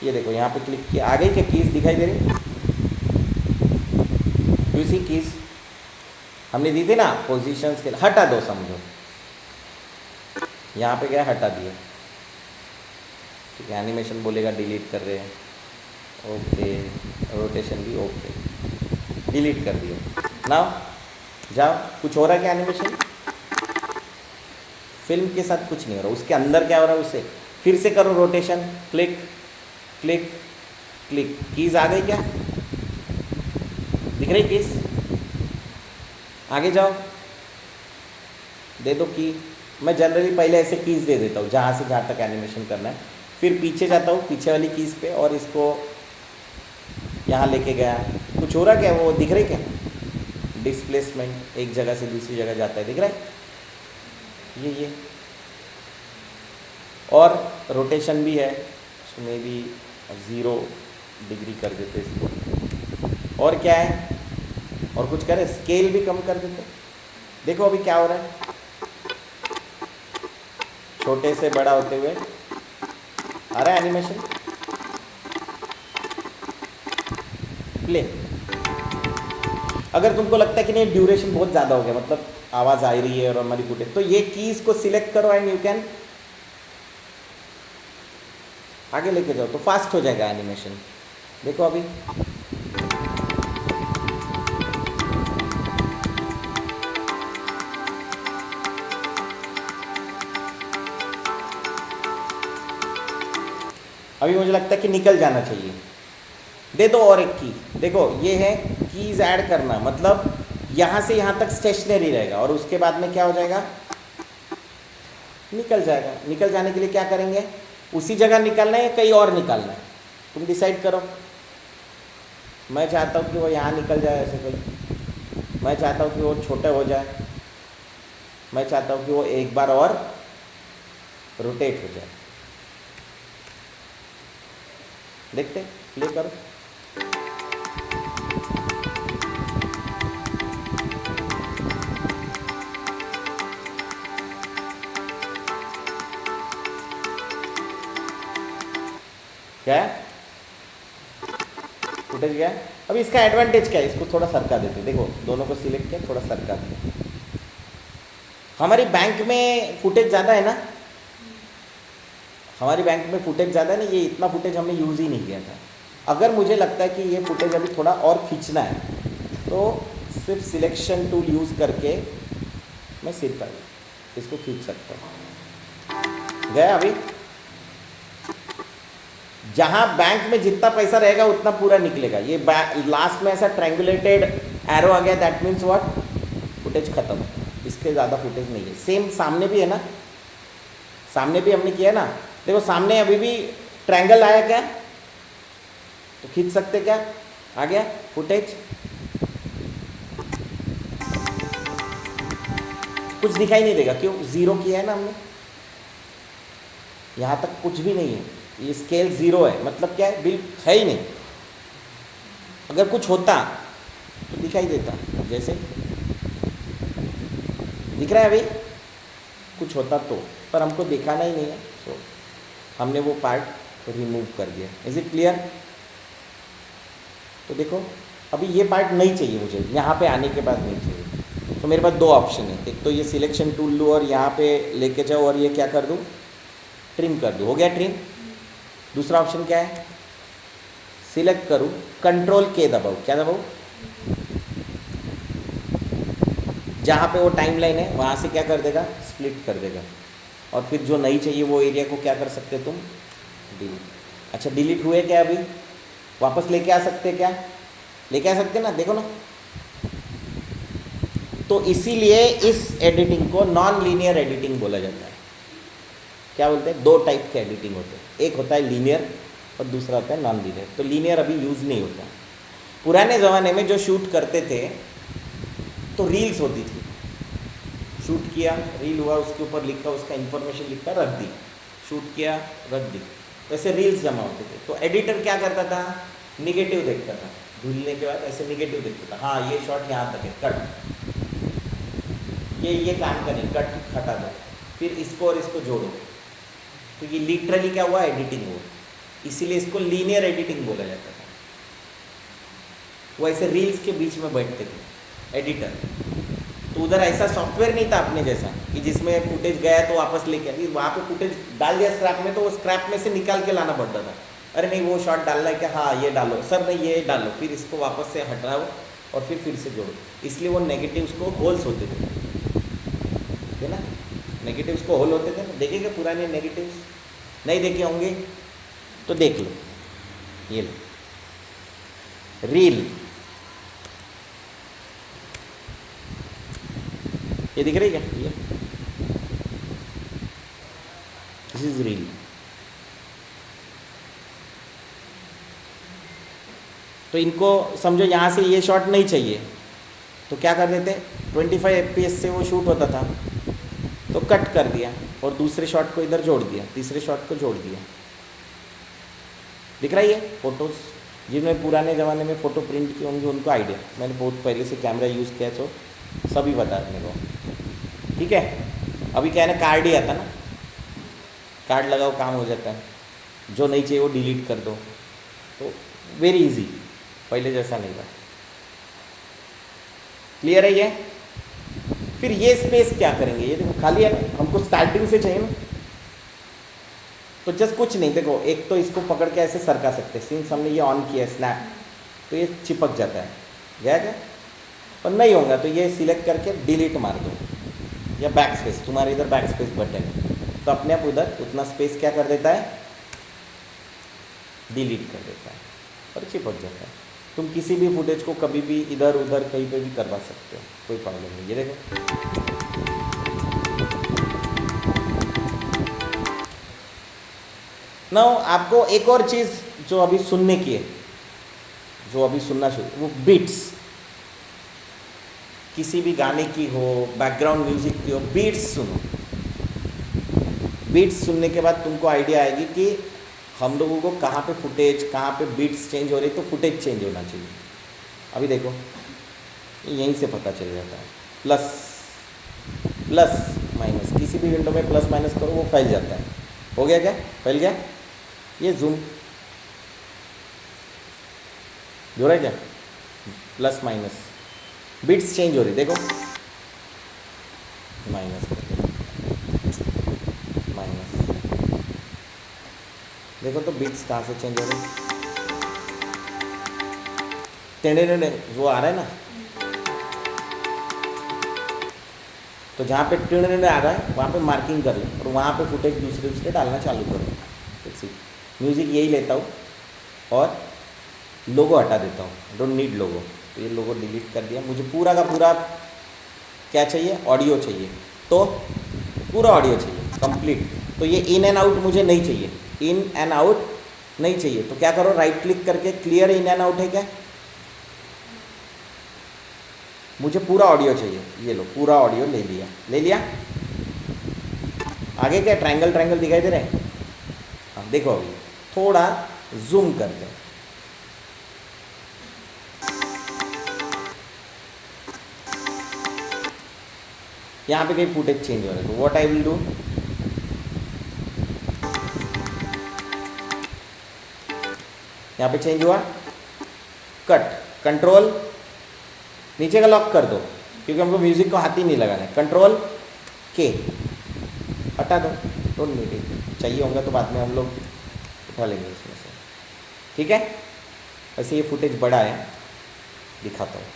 ये देखो यहाँ पे क्लिक किया, आ गई क्या कीज दिखाई दे रही, यू सी कीज हमने दी थी ना पोजीशंस के, हटा दो समझो, यहाँ पे क्या हटा दिया, ठीक है, एनिमेशन बोलेगा डिलीट कर रहे हैं, ओके, रोटेशन भी ओके, डिलीट कर दिया। नाउ जाओ, कुछ हो रहा है क्या एनिमेशन, फिल्म के साथ कुछ नहीं हो रहा, उसके अंदर क्या हो रहा है उससे, फिर से करो rotation, click click click, keys आ गई क्या, दिख रही कीज, आगे जाओ, दे दो की। मैं जनरली पहले ऐसे कीज दे देता हूँ जहाँ से जहाँ तक एनिमेशन करना है, फिर पीछे जाता हूँ पीछे वाली कीज पे और इसको यहाँ लेके गया, कुछ हो रहा क्या, वो दिख रही क्या, डिस्प्लेसमेंट एक जगह से दूसरी जगह जाता है, दिख रहा है ये, और रोटेशन भी है, उसमें भी 0 डिग्री कर देते इसको, और क्या है, और कुछ करें, स्केल भी कम कर देते। देखो अभी क्या हो रहा है, छोटे से बड़ा होते हुए आ रहा है एनिमेशन। प्ले। अगर तुमको लगता है कि नहीं ड्यूरेशन बहुत ज़्यादा हो गया, मतलब आवाज़ आ रही है और हमारी फुटेज, तो ये कीज को सिलेक्ट करो एंड यू कैन आगे लेके जाओ, तो फास्ट हो जाएगा एनिमेशन। देखो अभी अभी मुझे लगता है कि निकल जाना चाहिए। दे दो और एक की। देखो ये है कीज ऐड करना, मतलब यहाँ से यहाँ तक स्टेशनरी रहेगा और उसके बाद में क्या हो जाएगा, निकल जाएगा। निकल जाने के लिए क्या करेंगे, उसी जगह निकलना है या कहीं और निकालना है, तुम डिसाइड करो। मैं चाहता हूँ कि वो यहाँ निकल जाए ऐसे कोई, मैं चाहता हूँ कि वो छोटा हो जाए, मैं चाहता हूँ कि वो एक बार और रोटेट हो जाए। देखते, प्ले करो। क्या है, फुटेज गया। अब इसका एडवांटेज क्या है, इसको थोड़ा सरका देते। देखो दोनों को सिलेक्ट किया, थोड़ा सरका दिया। हमारी बैंक में फुटेज ज़्यादा है ना, हमारी बैंक में फुटेज ज़्यादा है ना, ये इतना फुटेज हमने यूज़ ही नहीं किया था। अगर मुझे लगता है कि ये फुटेज अभी थोड़ा और खींचना है, तो सिर्फ सिलेक्शन टूल यूज़ करके मैं सिर पर इसको खींच सकता हूँ। गया अभी, जहाँ बैंक में जितना पैसा रहेगा उतना पूरा निकलेगा। ये लास्ट में ऐसा ट्रैंगुलेटेड एरो आ गया, दैट मीन्स व्हाट, फुटेज खत्म। इसके ज़्यादा फुटेज नहीं है। सेम सामने भी है ना, सामने भी हमने किया ना। देखो सामने अभी भी ट्रायंगल आया क्या, तो खींच सकते क्या, आ गया फुटेज। कुछ दिखाई नहीं देगा, क्यों, जीरो किया है ना हमने, यहाँ तक कुछ भी नहीं है। ये स्केल जीरो है, मतलब क्या है, बिल है ही नहीं। अगर कुछ होता तो दिखाई देता, जैसे दिख रहा है अभी, कुछ होता तो, पर हमको दिखाना ही नहीं है, तो हमने वो पार्ट रिमूव कर दिया। Is it clear. तो देखो अभी ये पार्ट नहीं चाहिए मुझे, यहाँ पे आने के बाद नहीं चाहिए, तो मेरे पास दो ऑप्शन है। एक तो ये सिलेक्शन टूल लूँ और यहाँ पे लेके जाओ और ये क्या कर दूँ, ट्रिम कर दूँ, हो गया ट्रिम। दूसरा ऑप्शन क्या है, सिलेक्ट करूँ, कंट्रोल के दबाओ, क्या दबाओ, जहाँ पे वो टाइमलाइन है वहाँ से क्या कर देगा, स्प्लिट कर देगा। और फिर जो नहीं चाहिए वो एरिया को क्या कर सकते तुम, डिलीट। अच्छा डिलीट हुए क्या, अभी वापस लेके आ सकते, क्या लेके आ सकते ना, देखो ना। तो इसीलिए इस एडिटिंग को नॉन लीनियर एडिटिंग बोला जाता है। क्या बोलते हैं, दो टाइप के एडिटिंग होते हैं, एक होता है लीनियर और दूसरा होता है नॉन लीनियर। तो लीनियर अभी यूज़ नहीं होता। पुराने ज़माने में जो शूट करते थे तो रील्स होती थी, शूट किया, रील हुआ, उसके ऊपर लिखा, उसका इन्फॉर्मेशन लिखा, रख दी, शूट किया, रख दी, वैसे रील्स जमा होते थे। तो एडिटर क्या करता था, निगेटिव देखता था, धुलने के बाद ऐसे निगेटिव देखता था, हाँ ये शॉट यहाँ तक है, कट, ये काम करें, कट हटा दो, फिर इसको और इसको जोड़ो। तो ये लिटरली क्या हुआ, एडिटिंग हुआ। इसीलिए इसको लीनियर एडिटिंग बोला जाता था। वो ऐसे रील्स के बीच में बैठते थे एडिटर। तो उधर ऐसा सॉफ्टवेयर नहीं था अपने जैसा कि जिसमें फुटेज गया तो वापस लेके आए, वहाँ पे फुटेज डाल दिया स्क्रैप में, तो वो स्क्रैप में से निकाल के लाना पड़ता था। अरे नहीं वो शॉट डालना है क्या, हाँ ये डालो, सर नहीं ये डालो, फिर इसको वापस से हटाओ और फिर से जोड़ो। इसलिए वो नेगेटिव्स को होल्स होते थे, है ना, नेगेटिव्स को होल होते थे ना। देखेंगे पुराने नेगेटिव्स, नहीं देखे होंगे तो देख लो, ये लो रील, ये दिख रही है क्या, ये दिस इज रील। तो इनको समझो, यहाँ से ये शॉट नहीं चाहिए तो क्या कर देते, 25 FPS से वो शूट होता था तो कट कर दिया और दूसरे शॉट को इधर जोड़ दिया, तीसरे शॉट को जोड़ दिया। दिख रहा है ये फोटोज, जिन्होंने पुराने ज़माने में फ़ोटो प्रिंट किए होंगे उनको आइडिया, मैंने बहुत पहले से कैमरा यूज़ किया तो सभी बता मेरे को। ठीक है, अभी क्या है ना, कार्ड ही आता ना, कार्ड लगाओ काम हो जाता है, जो नहीं चाहिए वो डिलीट कर दो, तो वेरी इजी, पहले जैसा नहीं रहा। क्लियर है ये? फिर ये स्पेस क्या करेंगे, ये देखो खाली है, हमको स्टार्टिंग से चाहिए ना, तो जस्ट कुछ नहीं, देखो एक तो इसको पकड़ के ऐसे सरका सकते हैं, सिंस हमने ये ऑन किया स्नैप तो ये चिपक जाता है, गया क्या? और नहीं होगा तो ये सिलेक्ट करके डिलीट मार दो, या बैक स्पेस, तुम्हारे इधर बैक स्पेस बटन है तो अपने आप उधर उतना स्पेस क्या कर देता है, डिलीट कर देता है और चिपक जाता है। तुम किसी भी फुटेज को कभी भी इधर उधर कहीं पे भी करवा सकते हो, कोई प्रॉब्लम नहीं। ये देखो ना, आपको एक और चीज़ जो अभी सुनने की है, जो अभी सुनना शुरू, वो बीट्स, किसी भी गाने की हो, बैकग्राउंड म्यूजिक की हो, बीट्स सुनो। बीट्स सुनने के बाद तुमको आइडिया आएगी कि हम लोगों को कहाँ पे फुटेज, कहाँ पे बीट्स चेंज हो रही, तो फुटेज चेंज होना चाहिए। अभी देखो यहीं से पता चल जाता है, प्लस प्लस माइनस, किसी भी विंडो में प्लस माइनस करो वो फैल जाता है। हो गया क्या? फैल गया? ये जूम हो रहा है क्या? प्लस माइनस, बिट्स चेंज हो रही, देखो माइनस करके माइनस, देखो तो बिट्स कहाँ से चेंज हो रही, टेढ़े वो आ रहा है ना, तो जहाँ पे टेढ़े आ रहा है वहाँ पे मार्किंग कर लो और वहाँ पे फुटेज दूसरे डालना चालू करो। म्यूज़िक यही लेता हूँ और लोगो हटा देता हूँ, डोंट नीड लोगो, तो ये लोगो डिलीट कर दिया। मुझे पूरा का पूरा क्या चाहिए, ऑडियो चाहिए, तो पूरा ऑडियो चाहिए कंप्लीट, तो ये इन एंड आउट मुझे नहीं चाहिए, इन एंड आउट नहीं चाहिए, तो क्या करो, राइट क्लिक करके क्लियर इन एंड आउट है क्या, मुझे पूरा ऑडियो चाहिए, ये लो पूरा ऑडियो ले लिया, ले लिया। आगे क्या ट्रायंगल ट्रायंगल दिखाई दे रहे हैं? हाँ देखो, अभी थोड़ा जूम करते हैं, यहाँ पे कहीं फुटेज चेंज हो रहा है, तो व्हाट आई विल डू, यहाँ पे चेंज हुआ, कट, कंट्रोल नीचे का लॉक कर दो, क्योंकि हमको म्यूजिक को हाथ ही नहीं लगाना है, कंट्रोल के हटा दो, डोंट नीड इट, चाहिए होगा तो बाद में हम लोग उठा लेंगे इसमें से। ठीक है, वैसे ये फुटेज बड़ा है, दिखाता हूँ,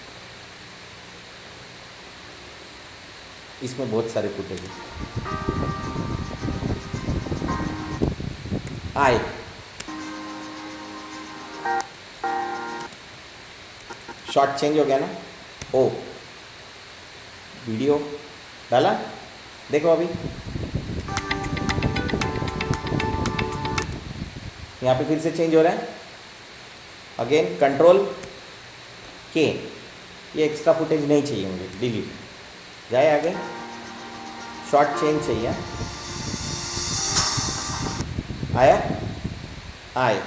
इसमें बहुत सारे फुटेज हैं। आए शॉट चेंज हो गया ना, ओ वीडियो डाला, देखो अभी यहाँ पे फिर से चेंज हो रहा है, अगेन कंट्रोल के, ये एक्स्ट्रा फुटेज नहीं चाहिए मुझे, डिलीट, जाए आगे, शॉर्ट चेंज चाहिए, आया, आए,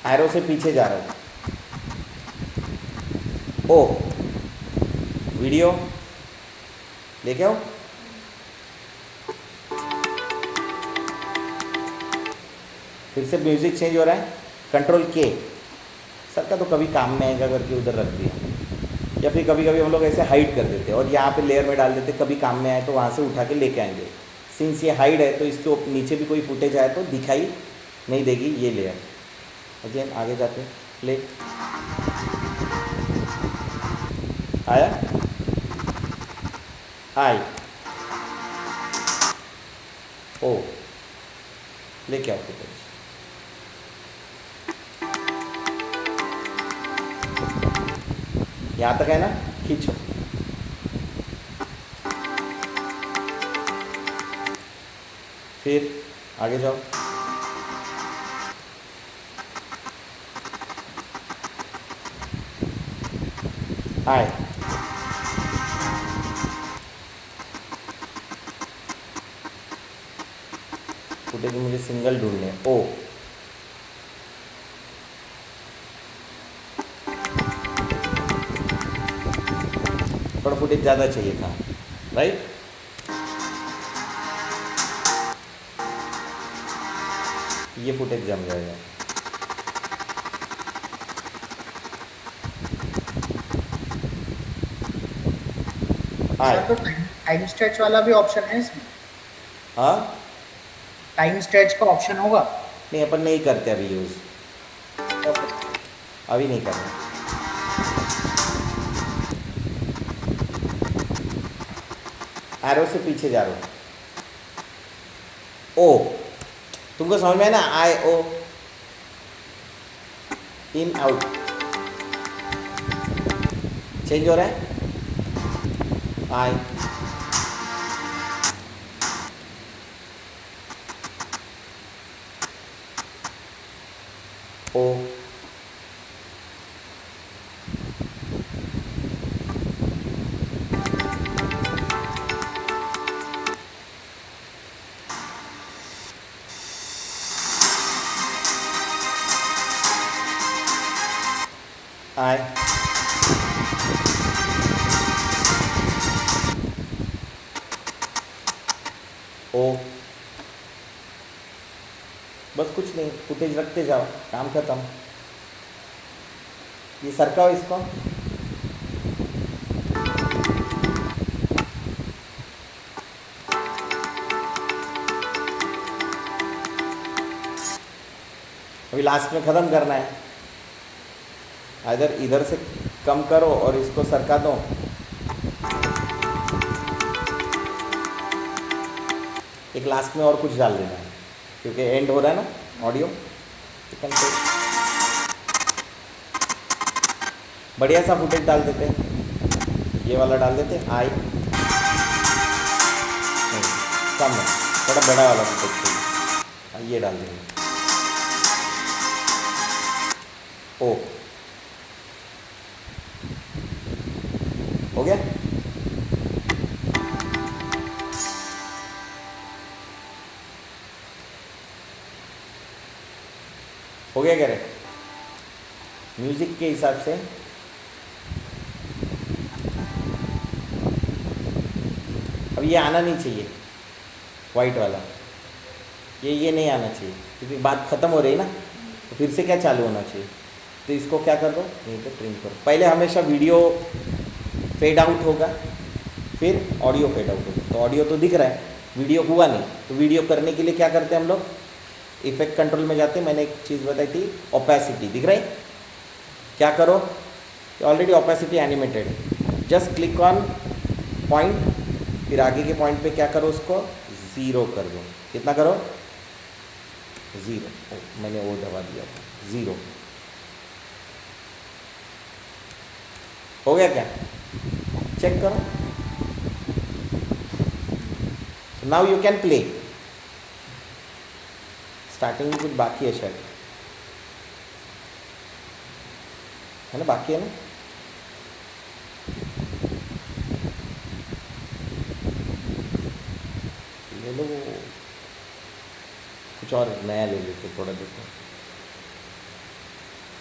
एरो से पीछे जा रहा है, ओ वीडियो लेके आओ, फिर से म्यूजिक चेंज हो रहा है, कंट्रोल के, सर का तो कभी काम में आएगा करके उधर रख दिया, या फिर कभी कभी हम लोग ऐसे हाइड कर देते हैं और यहाँ पे लेयर में डाल देते, कभी काम में आए तो वहाँ से उठा के लेके आएंगे। सिंस ये हाइड है तो इसके नीचे भी कोई फुटेज आए तो दिखाई नहीं देगी ये लेयर। अगेन आगे जाते, प्ले, आया, आई, ओ, लेके आओ फुटेज, यहाँ तक है ना, खींचो, फिर आगे जाओ, आए, फुटेज मुझे सिंगल ढूंढने हैं। ओ थोड़ा फुटेज ज़्यादा चाहिए था, राइट? ये फुटेज जम जाएगा। सर तो टाइम स्ट्रेच वाला भी ऑप्शन है इसमें? हाँ, टाइम स्ट्रेच का ऑप्शन होगा? नहीं अपन नहीं करते अभी यूज़, अभी नहीं करना। एरो से पीछे जा रहा हूँ। ओ तुमको समझ में है ना? आई ओ इन आउट चेंज हो रहा है। आई ओ आई ओ बस कुछ नहीं, फुटेज रखते जाओ, काम खत्म। ये सरकाओ इसको। अभी लास्ट में ख़त्म करना है। इधर से कम करो और इसको सरका दो। एक लास्ट में और कुछ डाल देना है क्योंकि एंड हो रहा है ना ऑडियो। बढ़िया सा फुटेज डाल देते हैं, ये वाला डाल देते हैं। आई कम है, थोड़ा बड़ा वाला फुटेज चाहिए, ये डाल देंगे। ओ हो गया। हो गया कह रहे म्यूजिक के हिसाब से। अब ये आना नहीं चाहिए वाइट वाला, ये नहीं आना चाहिए क्योंकि बात ख़त्म हो रही है ना, तो फिर से क्या चालू होना चाहिए। तो इसको क्या कर दो, यहीं पे ट्रिम करो। पहले हमेशा वीडियो फेड आउट होगा, फिर ऑडियो फेड आउट होगा। तो ऑडियो तो दिख रहा है, वीडियो हुआ नहीं। तो वीडियो करने के लिए क्या करते हैं हम लोग, इफेक्ट कंट्रोल में जाते हैं। मैंने एक चीज़ बताई थी, ओपेसिटी दिख रहा है। क्या करो, ऑलरेडी ओपेसिटी एनिमेटेड है, जस्ट क्लिक ऑन पॉइंट, फिर आगे के पॉइंट पे क्या करो, उसको 0 कर दो। कितना करो, 0। मैंने वो दबा दिया था, 0 हो गया क्या, चेक करो। Now you can play. Starting में कुछ बाकी है शायद, है ना, बाकी है ना। ले लो, कुछ और नया ले लेते, थोड़ा देखो।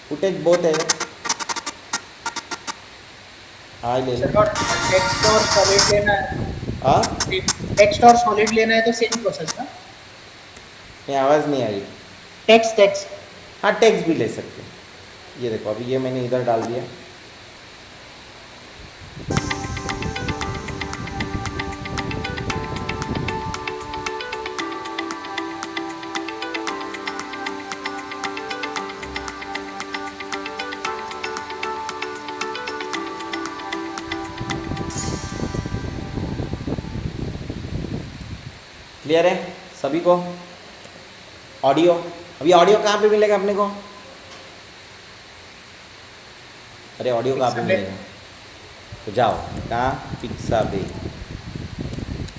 फुटेज बहुत है, हाँ ले लो। टेक्स्ट और सॉलिड लेना है। हाँ, टेक्स्ट और सॉलिड लेना है तो सेम प्रोसेस ना? ये आवाज़ नहीं आई। टेक्स्ट हाँ, टेक्स्ट भी ले सकते हैं। ये देखो, अभी ये मैंने इधर डाल दिया। क्लियर है सभी को? ऑडियो, अभी ऑडियो कहाँ पे मिलेगा अपने को? अरे ऑडियो कहाँ पे मिलेगा? तो जाओ, कहाँ, पिक्साबे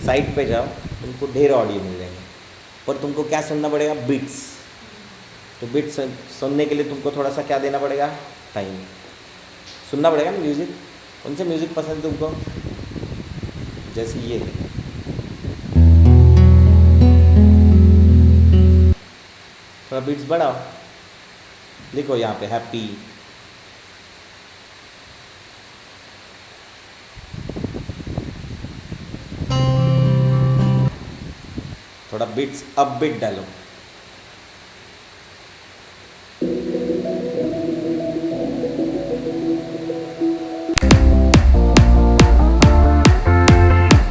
साइट पे जाओ, तुमको ढेर ऑडियो मिल जाएंगे। पर तुमको क्या सुनना पड़ेगा, बिट्स। तो बिट्स सुनने के लिए तुमको थोड़ा सा क्या देना पड़ेगा, टाइम सुनना पड़ेगा ना म्यूज़िक। उनसे म्यूज़िक पसंद है तुमको, जैसे ये थोड़ा बीट्स बढ़ाओ, लिखो यहाँ पे हैप्पी। थोड़ा बीट्स अप बीट डालो।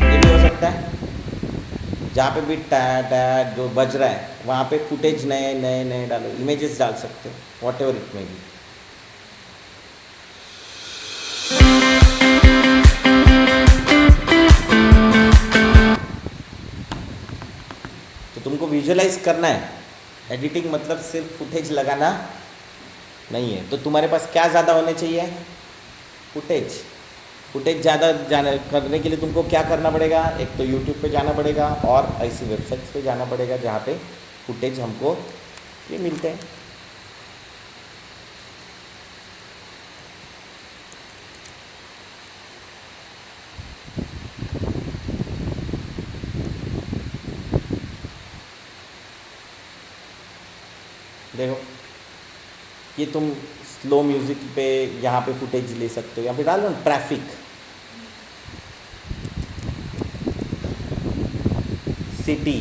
ये भी हो सकता है, जहाँ पे भी टैट टैट जो बज रहा है वहाँ पे फुटेज नए नए नए डालो, इमेजेस डाल सकते हो, what ever it may be. तो तुमको विजुअलाइज करना है, एडिटिंग मतलब सिर्फ फुटेज लगाना नहीं है। तो तुम्हारे पास क्या ज़्यादा होने चाहिए? फुटेज। फुटेज ज़्यादा जाने करने के लिए तुमको क्या करना पड़ेगा? एक तो यूट्यूब पे जाना पड़ेगा और ऐसी वेबसाइट्स पे जाना पड़ेगा जहाँ पे फुटेज हमको ये मिलते हैं। देखो ये तुम स्लो म्यूज़िक पे यहाँ पे फुटेज ले सकते हो, यहाँ पे डालो ना ट्रैफिक, सिटी,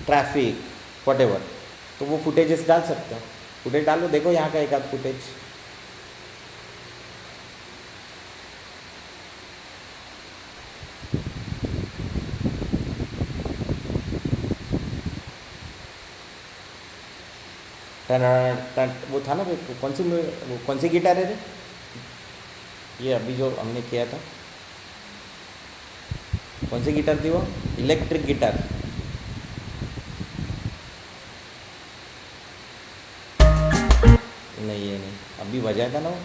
ट्रैफिक, व्हाटएवर, तो वो फुटेजेस डाल सकते हो। फुटेज डालो, देखो यहाँ का एक आध फुटेज। वो था ना वो कौन सी गिटार है रे? ये अभी जो हमने किया था, कौन सी गिटार थी वो? Electric guitar. नहीं ये नहीं, अभी बजाया था ना वो,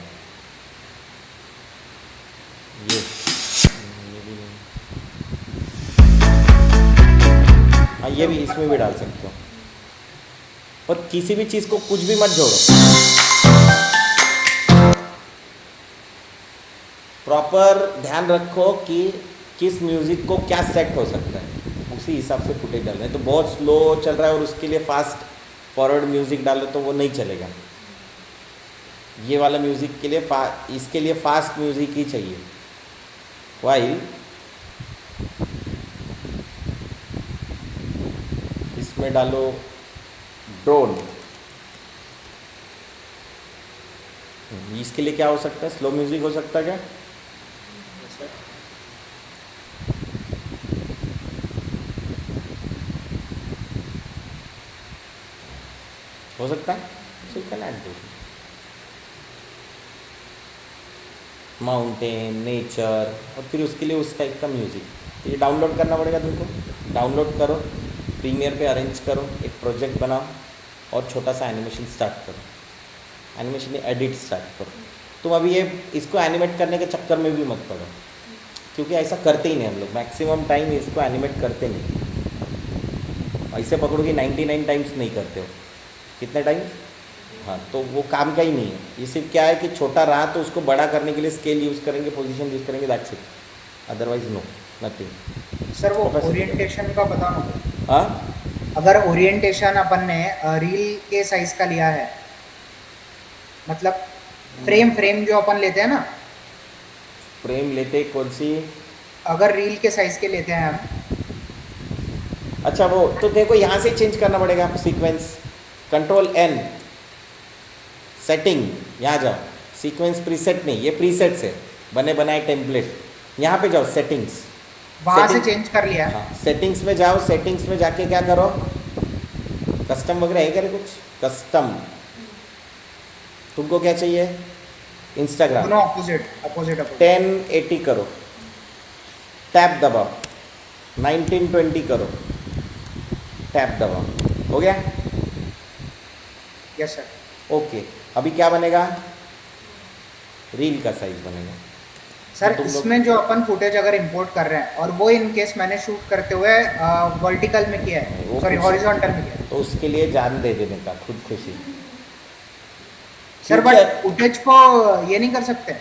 ये भी नहीं। हाँ ये भी, इसमें भी डाल सकते हो। और किसी भी चीज़ को कुछ भी मत जोड़ो, प्रॉपर ध्यान रखो कि किस म्यूज़िक को क्या सेट हो सकता है, उसी हिसाब से फुटेज डालना है। तो बहुत स्लो चल रहा है और उसके लिए फास्ट फॉरवर्ड म्यूज़िक डालो तो वो नहीं चलेगा। ये वाला म्यूज़िक के लिए इसके लिए फास्ट म्यूज़िक ही चाहिए। वाइल इसमें डालो ड्रोन, इसके लिए क्या हो सकता है? स्लो म्यूजिक हो सकता है क्या? हो सकता है, so you can add those. Mountain, nature, और फिर उसके लिए उस टाइप का म्यूज़िक। तो ये डाउनलोड करना पड़ेगा तुमको। डाउनलोड करो, प्रीमियर पे अरेंज करो, एक प्रोजेक्ट बनाओ और छोटा सा एनिमेशन स्टार्ट करो, एनिमेशन एडिट स्टार्ट करो। तुम अभी ये इसको एनिमेट करने के चक्कर में भी मत पड़ो, क्योंकि ऐसा करते ही नहीं हम लोग, मैक्सिमम टाइम इसको एनिमेट करते नहीं। ऐसे पकड़ो कि 99 टाइम्स नहीं करते हो। कितने टाइम? हाँ, तो वो काम का ही नहीं है। ये सिर्फ क्या है कि छोटा रहा तो उसको बड़ा करने के लिए स्केल यूज़ करेंगे, पोजीशन यूज़ करेंगे, that's it, otherwise no, nothing. Sir वो ओरिएंटेशन का बताओ ना। हाँ, अगर ओरिएंटेशन अपन ने रील के साइज का लिया है, मतलब फ्रेम जो अपन लेते हैं ना, फ्रेम लेते कौन सी? अगर रील के साइज के लेते हैं हम, अच्छा वो तो देखो यहाँ से चेंज करना पड़ेगा सीक्वेंस, कंट्रोल एन, सेटिंग, यहाँ जाओ, सीक्वेंस प्रीसेट नहीं, ये प्रीसेट्स है, बने बनाए टेम्पलेट, यहाँ पे जाओ सेटिंग्स, वहाँ से चेंज कर लिया। हाँ, सेटिंग्स में जाओ, सेटिंग्स में जाके क्या करो, कस्टम वगैरह है क्या रे कुछ? कस्टम, तुमको क्या चाहिए? इंस्टाग्राम, दोनों अपोजिट 1080 करो, टैप दबाओ, 1920 करो, टैप दबाओ, हो गया? Yes sir. ओके, अभी क्या बनेगा? रील का साइज बनेगा। सर तो तुम लोग- इसमें जो अपन फुटेज अगर इंपोर्ट कर रहे हैं और वो इन केस मैंने शूट करते हुए वर्टिकल में किया है, वो सॉरी कुछ- हॉरिजॉन्टल में किया है, तो उसके लिए जान दे देने का, खुद खुशी। सर क्योंकि बट फुटेज को ये नहीं कर सकते,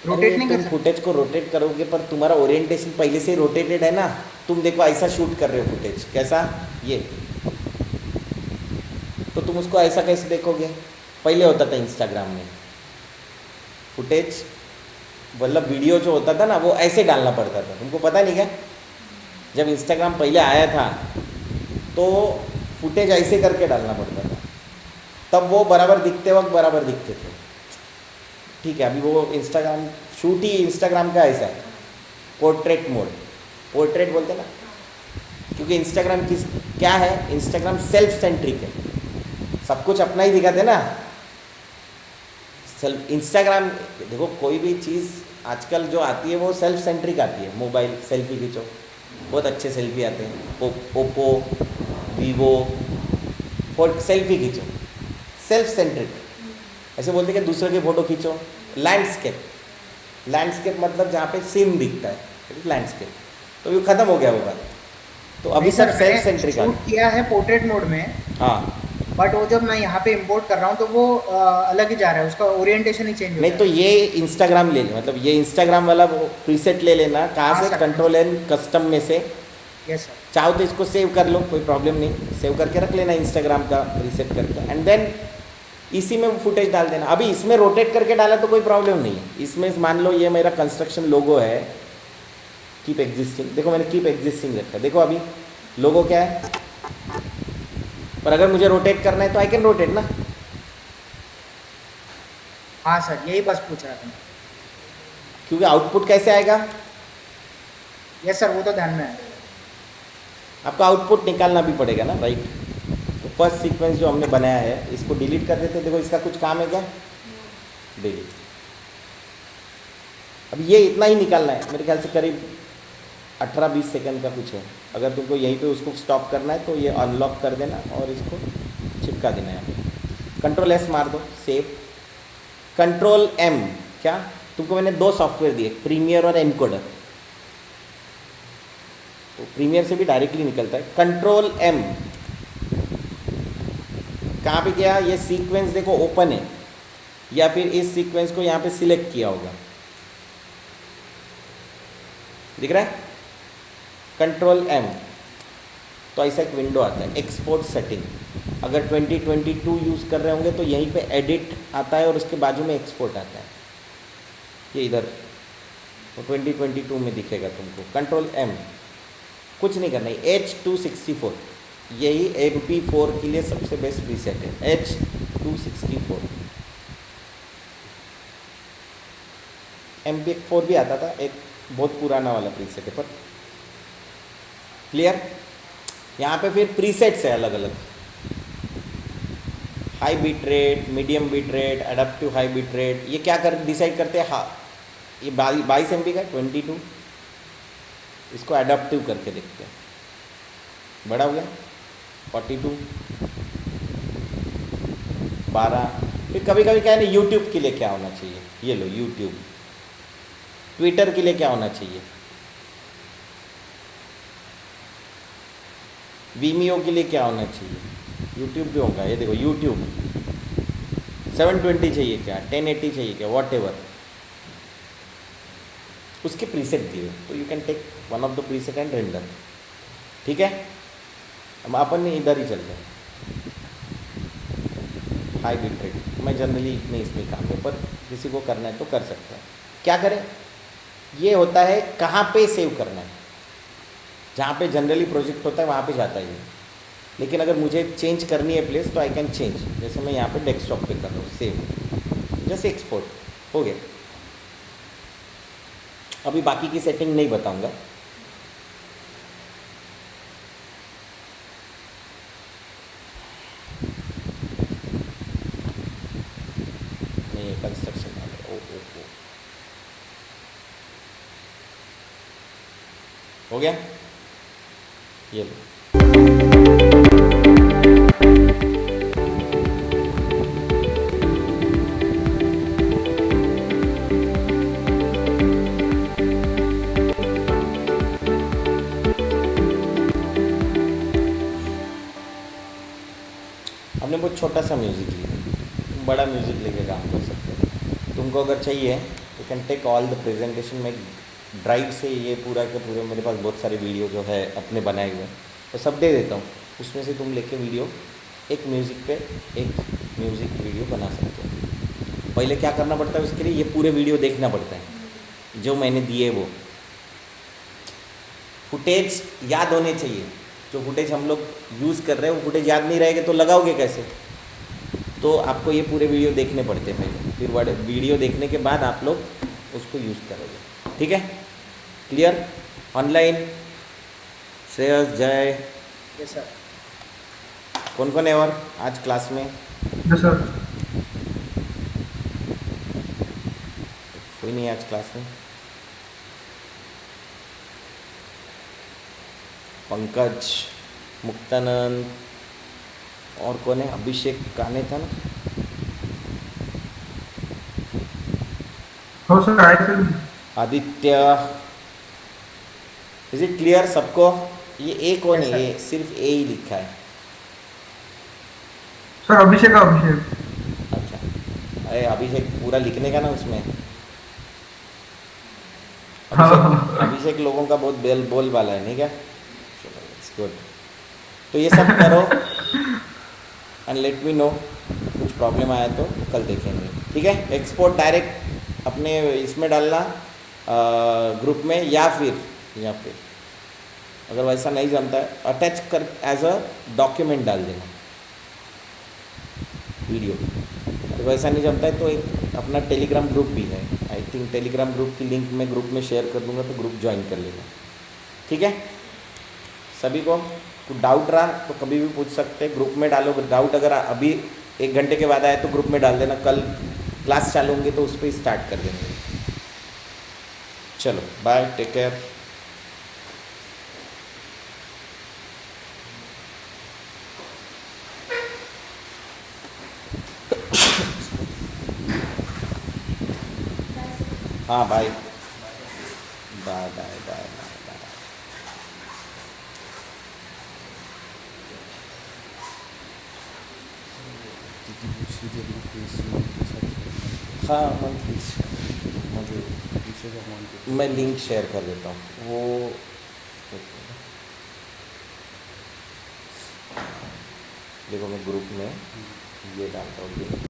रोटेट नहीं कर तुम सकते। फुटेज को रोटेट करोगे पर तुम्हारा ओरिएंटेशन पहले से ही रोटेटेड है ना। तुम देखो ऐसा शूट कर रहे हो फुटेज, कैसा? ये तो तो तुम उसको ऐसा कैसे देखोगे? पहले होता था इंस्टाग्राम में फुटेज, मतलब वीडियो जो होता था ना वो ऐसे डालना पड़ता था, तुमको पता नहीं क्या? जब इंस्टाग्राम पहले आया था तो फुटेज ऐसे करके डालना पड़ता था, तब वो बराबर दिखते वक्त बराबर दिखते थे। ठीक है, अभी वो इंस्टाग्राम शूट ही इंस्टाग्राम का ऐसा है, पोर्ट्रेट मोड, पोर्ट्रेट बोलते ना, क्योंकि इंस्टाग्राम किस क्या है, इंस्टाग्राम सेल्फ सेंट्रिक है, सब कुछ अपना ही दिखाते ना। सेल्फ इंस्टाग्राम देखो, कोई भी चीज़ आजकल जो आती है वो सेल्फ सेंट्रिक आती है। मोबाइल सेल्फी खींचो, बहुत अच्छे सेल्फी आते हैं, ओप्पो वीवो, सेल्फी खींचो, सेल्फ सेंट्रिक। ऐसे बोलते कि दूसरे के फोटो खींचो। लैंडस्केप, लैंडस्केप मतलब जहाँ पे सीन दिखता है, लैंडस्केप, तो ये खत्म हो गया वो बात। तो अभी सब सेल्फ सेंट्रिक आ शूट किया है पोर्ट्रेट मोड में, हाँ, बट वो जब मैं यहाँ पे इंपोर्ट कर रहा हूँ तो वो अलग ही जा रहा है, उसका ओरिएंटेशन ही चेंज हो नहीं तो ये इंस्टाग्राम ले ले, मतलब ये इंस्टाग्राम वाला प्रीसेट ले लेना, कहाँ हाँ से? सर। कंट्रोल एन कस्टम में से। Yes sir. चाहो तो इसको सेव कर लो, कोई प्रॉब्लम नहीं, सेव करके रख लेना इंस्टाग्राम का प्रीसेट करके, एंड देन इसी में फुटेज डाल देना। अभी इसमें रोटेट करके डाला तो कोई प्रॉब्लम नहीं है। इसमें मान लो ये मेरा कंस्ट्रक्शन लोगो है, कीप एग्जिस्टिंग, देखो मैंने कीप एग्जिस्टिंग रखा, देखो अभी लोगो क्या है, पर अगर मुझे रोटेट करना है तो आई कैन रोटेट ना। हाँ सर, यही बस पूछ रहा था। क्योंकि आउटपुट कैसे आएगा? यस सर, वो तो ध्यान में है। आपको आउटपुट निकालना भी पड़ेगा ना, राइट? तो फर्स्ट सीक्वेंस जो हमने बनाया है इसको डिलीट कर देते हैं। देखो इसका कुछ काम है क्या? डिलीट। अब ये इतना ही निकालना है, मेरे ख्याल से करीब 18-20 सेकंड का कुछ है। अगर तुमको यहीं पे उसको स्टॉप करना है तो ये अनलॉक कर देना और इसको चिपका देना है। कंट्रोल एस मार दो, सेव। कंट्रोल एम, क्या तुमको मैंने 2 सॉफ्टवेयर दिए, प्रीमियर और एनकोडर, तो प्रीमियर से भी डायरेक्टली निकलता है। कंट्रोल एम कहाँ पे किया? ये सीक्वेंस देखो ओपन है, या फिर इस सीक्वेंस को यहाँ पे सिलेक्ट किया होगा, दिख रहा है? कंट्रोल एम, तो ऐसा एक विंडो आता है, एक्सपोर्ट सेटिंग। अगर 2022 यूज़ कर रहे होंगे तो यहीं पे एडिट आता है और उसके बाजू में एक्सपोर्ट आता है, ये इधर, तो 2022 में दिखेगा तुमको। कंट्रोल एम, कुछ नहीं करना है। H264 यही MP4 के लिए सबसे बेस्ट प्रीसेट है, H264। MP4 भी आता था, एक बहुत पुराना वाला प्रीसेट है, पर क्लियर? यहाँ पे फिर प्रीसेट्स है अलग अलग, high bit rate, medium bit rate, adaptive high bit rate. ये क्या कर डिसाइड करते हैं? हाँ, ये 22 MB का 22, इसको एडाप्टिव करके देखते हैं, बड़ा हो गया 42, 12। फिर कभी कभी क्या है ना, यूट्यूब के लिए क्या होना चाहिए, ये लो यूट्यूब। ट्विटर के लिए क्या होना चाहिए, वीमियो के लिए क्या होना चाहिए, यूट्यूब भी होगा, ये देखो यूट्यूब 720 चाहिए क्या, 1080 चाहिए क्या, वॉट एवर, उसके प्रीसेट दिए, तो you can take one of the preset and render. ठीक है, अब अपन इधर ही चलते हैं। हाई बीट रेट, मैं जनरली इतने इसमें काम है, पर किसी को करना है तो कर सकता है। क्या करें? ये होता है कहाँ पे सेव करना है, जहाँ पे जनरली प्रोजेक्ट होता है वहाँ पे जाता है ये। लेकिन अगर मुझे चेंज करनी है प्लेस तो आई कैन चेंज, जैसे मैं यहाँ पे डेस्कटॉप पे कर रहा हूँ, सेव, जैसे एक्सपोर्ट हो गया। अभी बाकी की सेटिंग नहीं बताऊँगा। नहीं, कंस्ट्रक्शन वाले, ओ हो गया, ये लो। हमने बहुत छोटा सा म्यूज़िक लिया, बड़ा म्यूज़िक लेके काम कर सकते हो। तुमको अगर चाहिए you can take all the presentation में ड्राइव से, ये पूरा के पूरे मेरे पास बहुत सारे वीडियो जो है अपने बनाए हुए, तो सब दे देता हूँ, उसमें से तुम लेके वीडियो एक म्यूज़िक पे एक म्यूज़िक वीडियो बना सकते हो। पहले क्या करना पड़ता है उसके लिए, ये पूरे वीडियो देखना पड़ता है जो मैंने दिए वो फुटेज याद होने चाहिए। जो फुटेज हम लोग यूज़ कर रहे हैं वो फुटेज याद नहीं रहेगा तो लगाओगे कैसे? तो आपको ये पूरे वीडियो देखने पड़ते हैं पहले, फिर वीडियो देखने के बाद आप लोग उसको यूज़ करोगे। ठीक है, क्लियर? ऑनलाइन श्रेयस, जय, यस सर। कौन कौन है और आज क्लास में? Yes sir. कोई नहीं है आज क्लास में? पंकज, मुक्तानंद, और कौन है? अभिषेक काने था ना? हो सर, आए sir. Aditya, is it clear सबको? ये ए कौन Yes, है? sir. ये सिर्फ ए ही लिखा है। सर अभिषेक अभिषेक। अच्छा, अरे अभिषेक पूरा लिखने का ना उसमें। हाँ। अभिषेक लोगों का बहुत बोल वाला है, नहीं क्या? चलो, इट्स गुड। तो ये सब करो एंड लेट मी नो, कुछ प्रॉब्लम आया तो कल देखेंगे। ठीक है, एक्सपोर्ट डायरेक्ट अपने इसमें डालना ग्रुप में, या फिर अगर वैसा नहीं जमता है अटैच कर एज अ डॉक्यूमेंट डाल देना वीडियो। अगर वैसा नहीं जमता है तो एक अपना टेलीग्राम ग्रुप भी है, आई थिंक टेलीग्राम ग्रुप की लिंक मैं ग्रुप में शेयर कर दूंगा, तो ग्रुप ज्वाइन कर लेना। ठीक है, सभी को कुछ डाउट रहा तो कभी भी पूछ सकते हैं, ग्रुप में डालो डाउट। अगर अभी 1 घंटे के बाद आए तो ग्रुप में डाल देना, कल क्लास चालू होंगे तो उस पर स्टार्ट कर देंगे। चलो बाय, टेक केयर। हाँ bye bye bye bye bye. हाँ मैं लिंक शेयर कर देता हूँ वो। देखो मैं ग्रुप में ये डालता हूँ।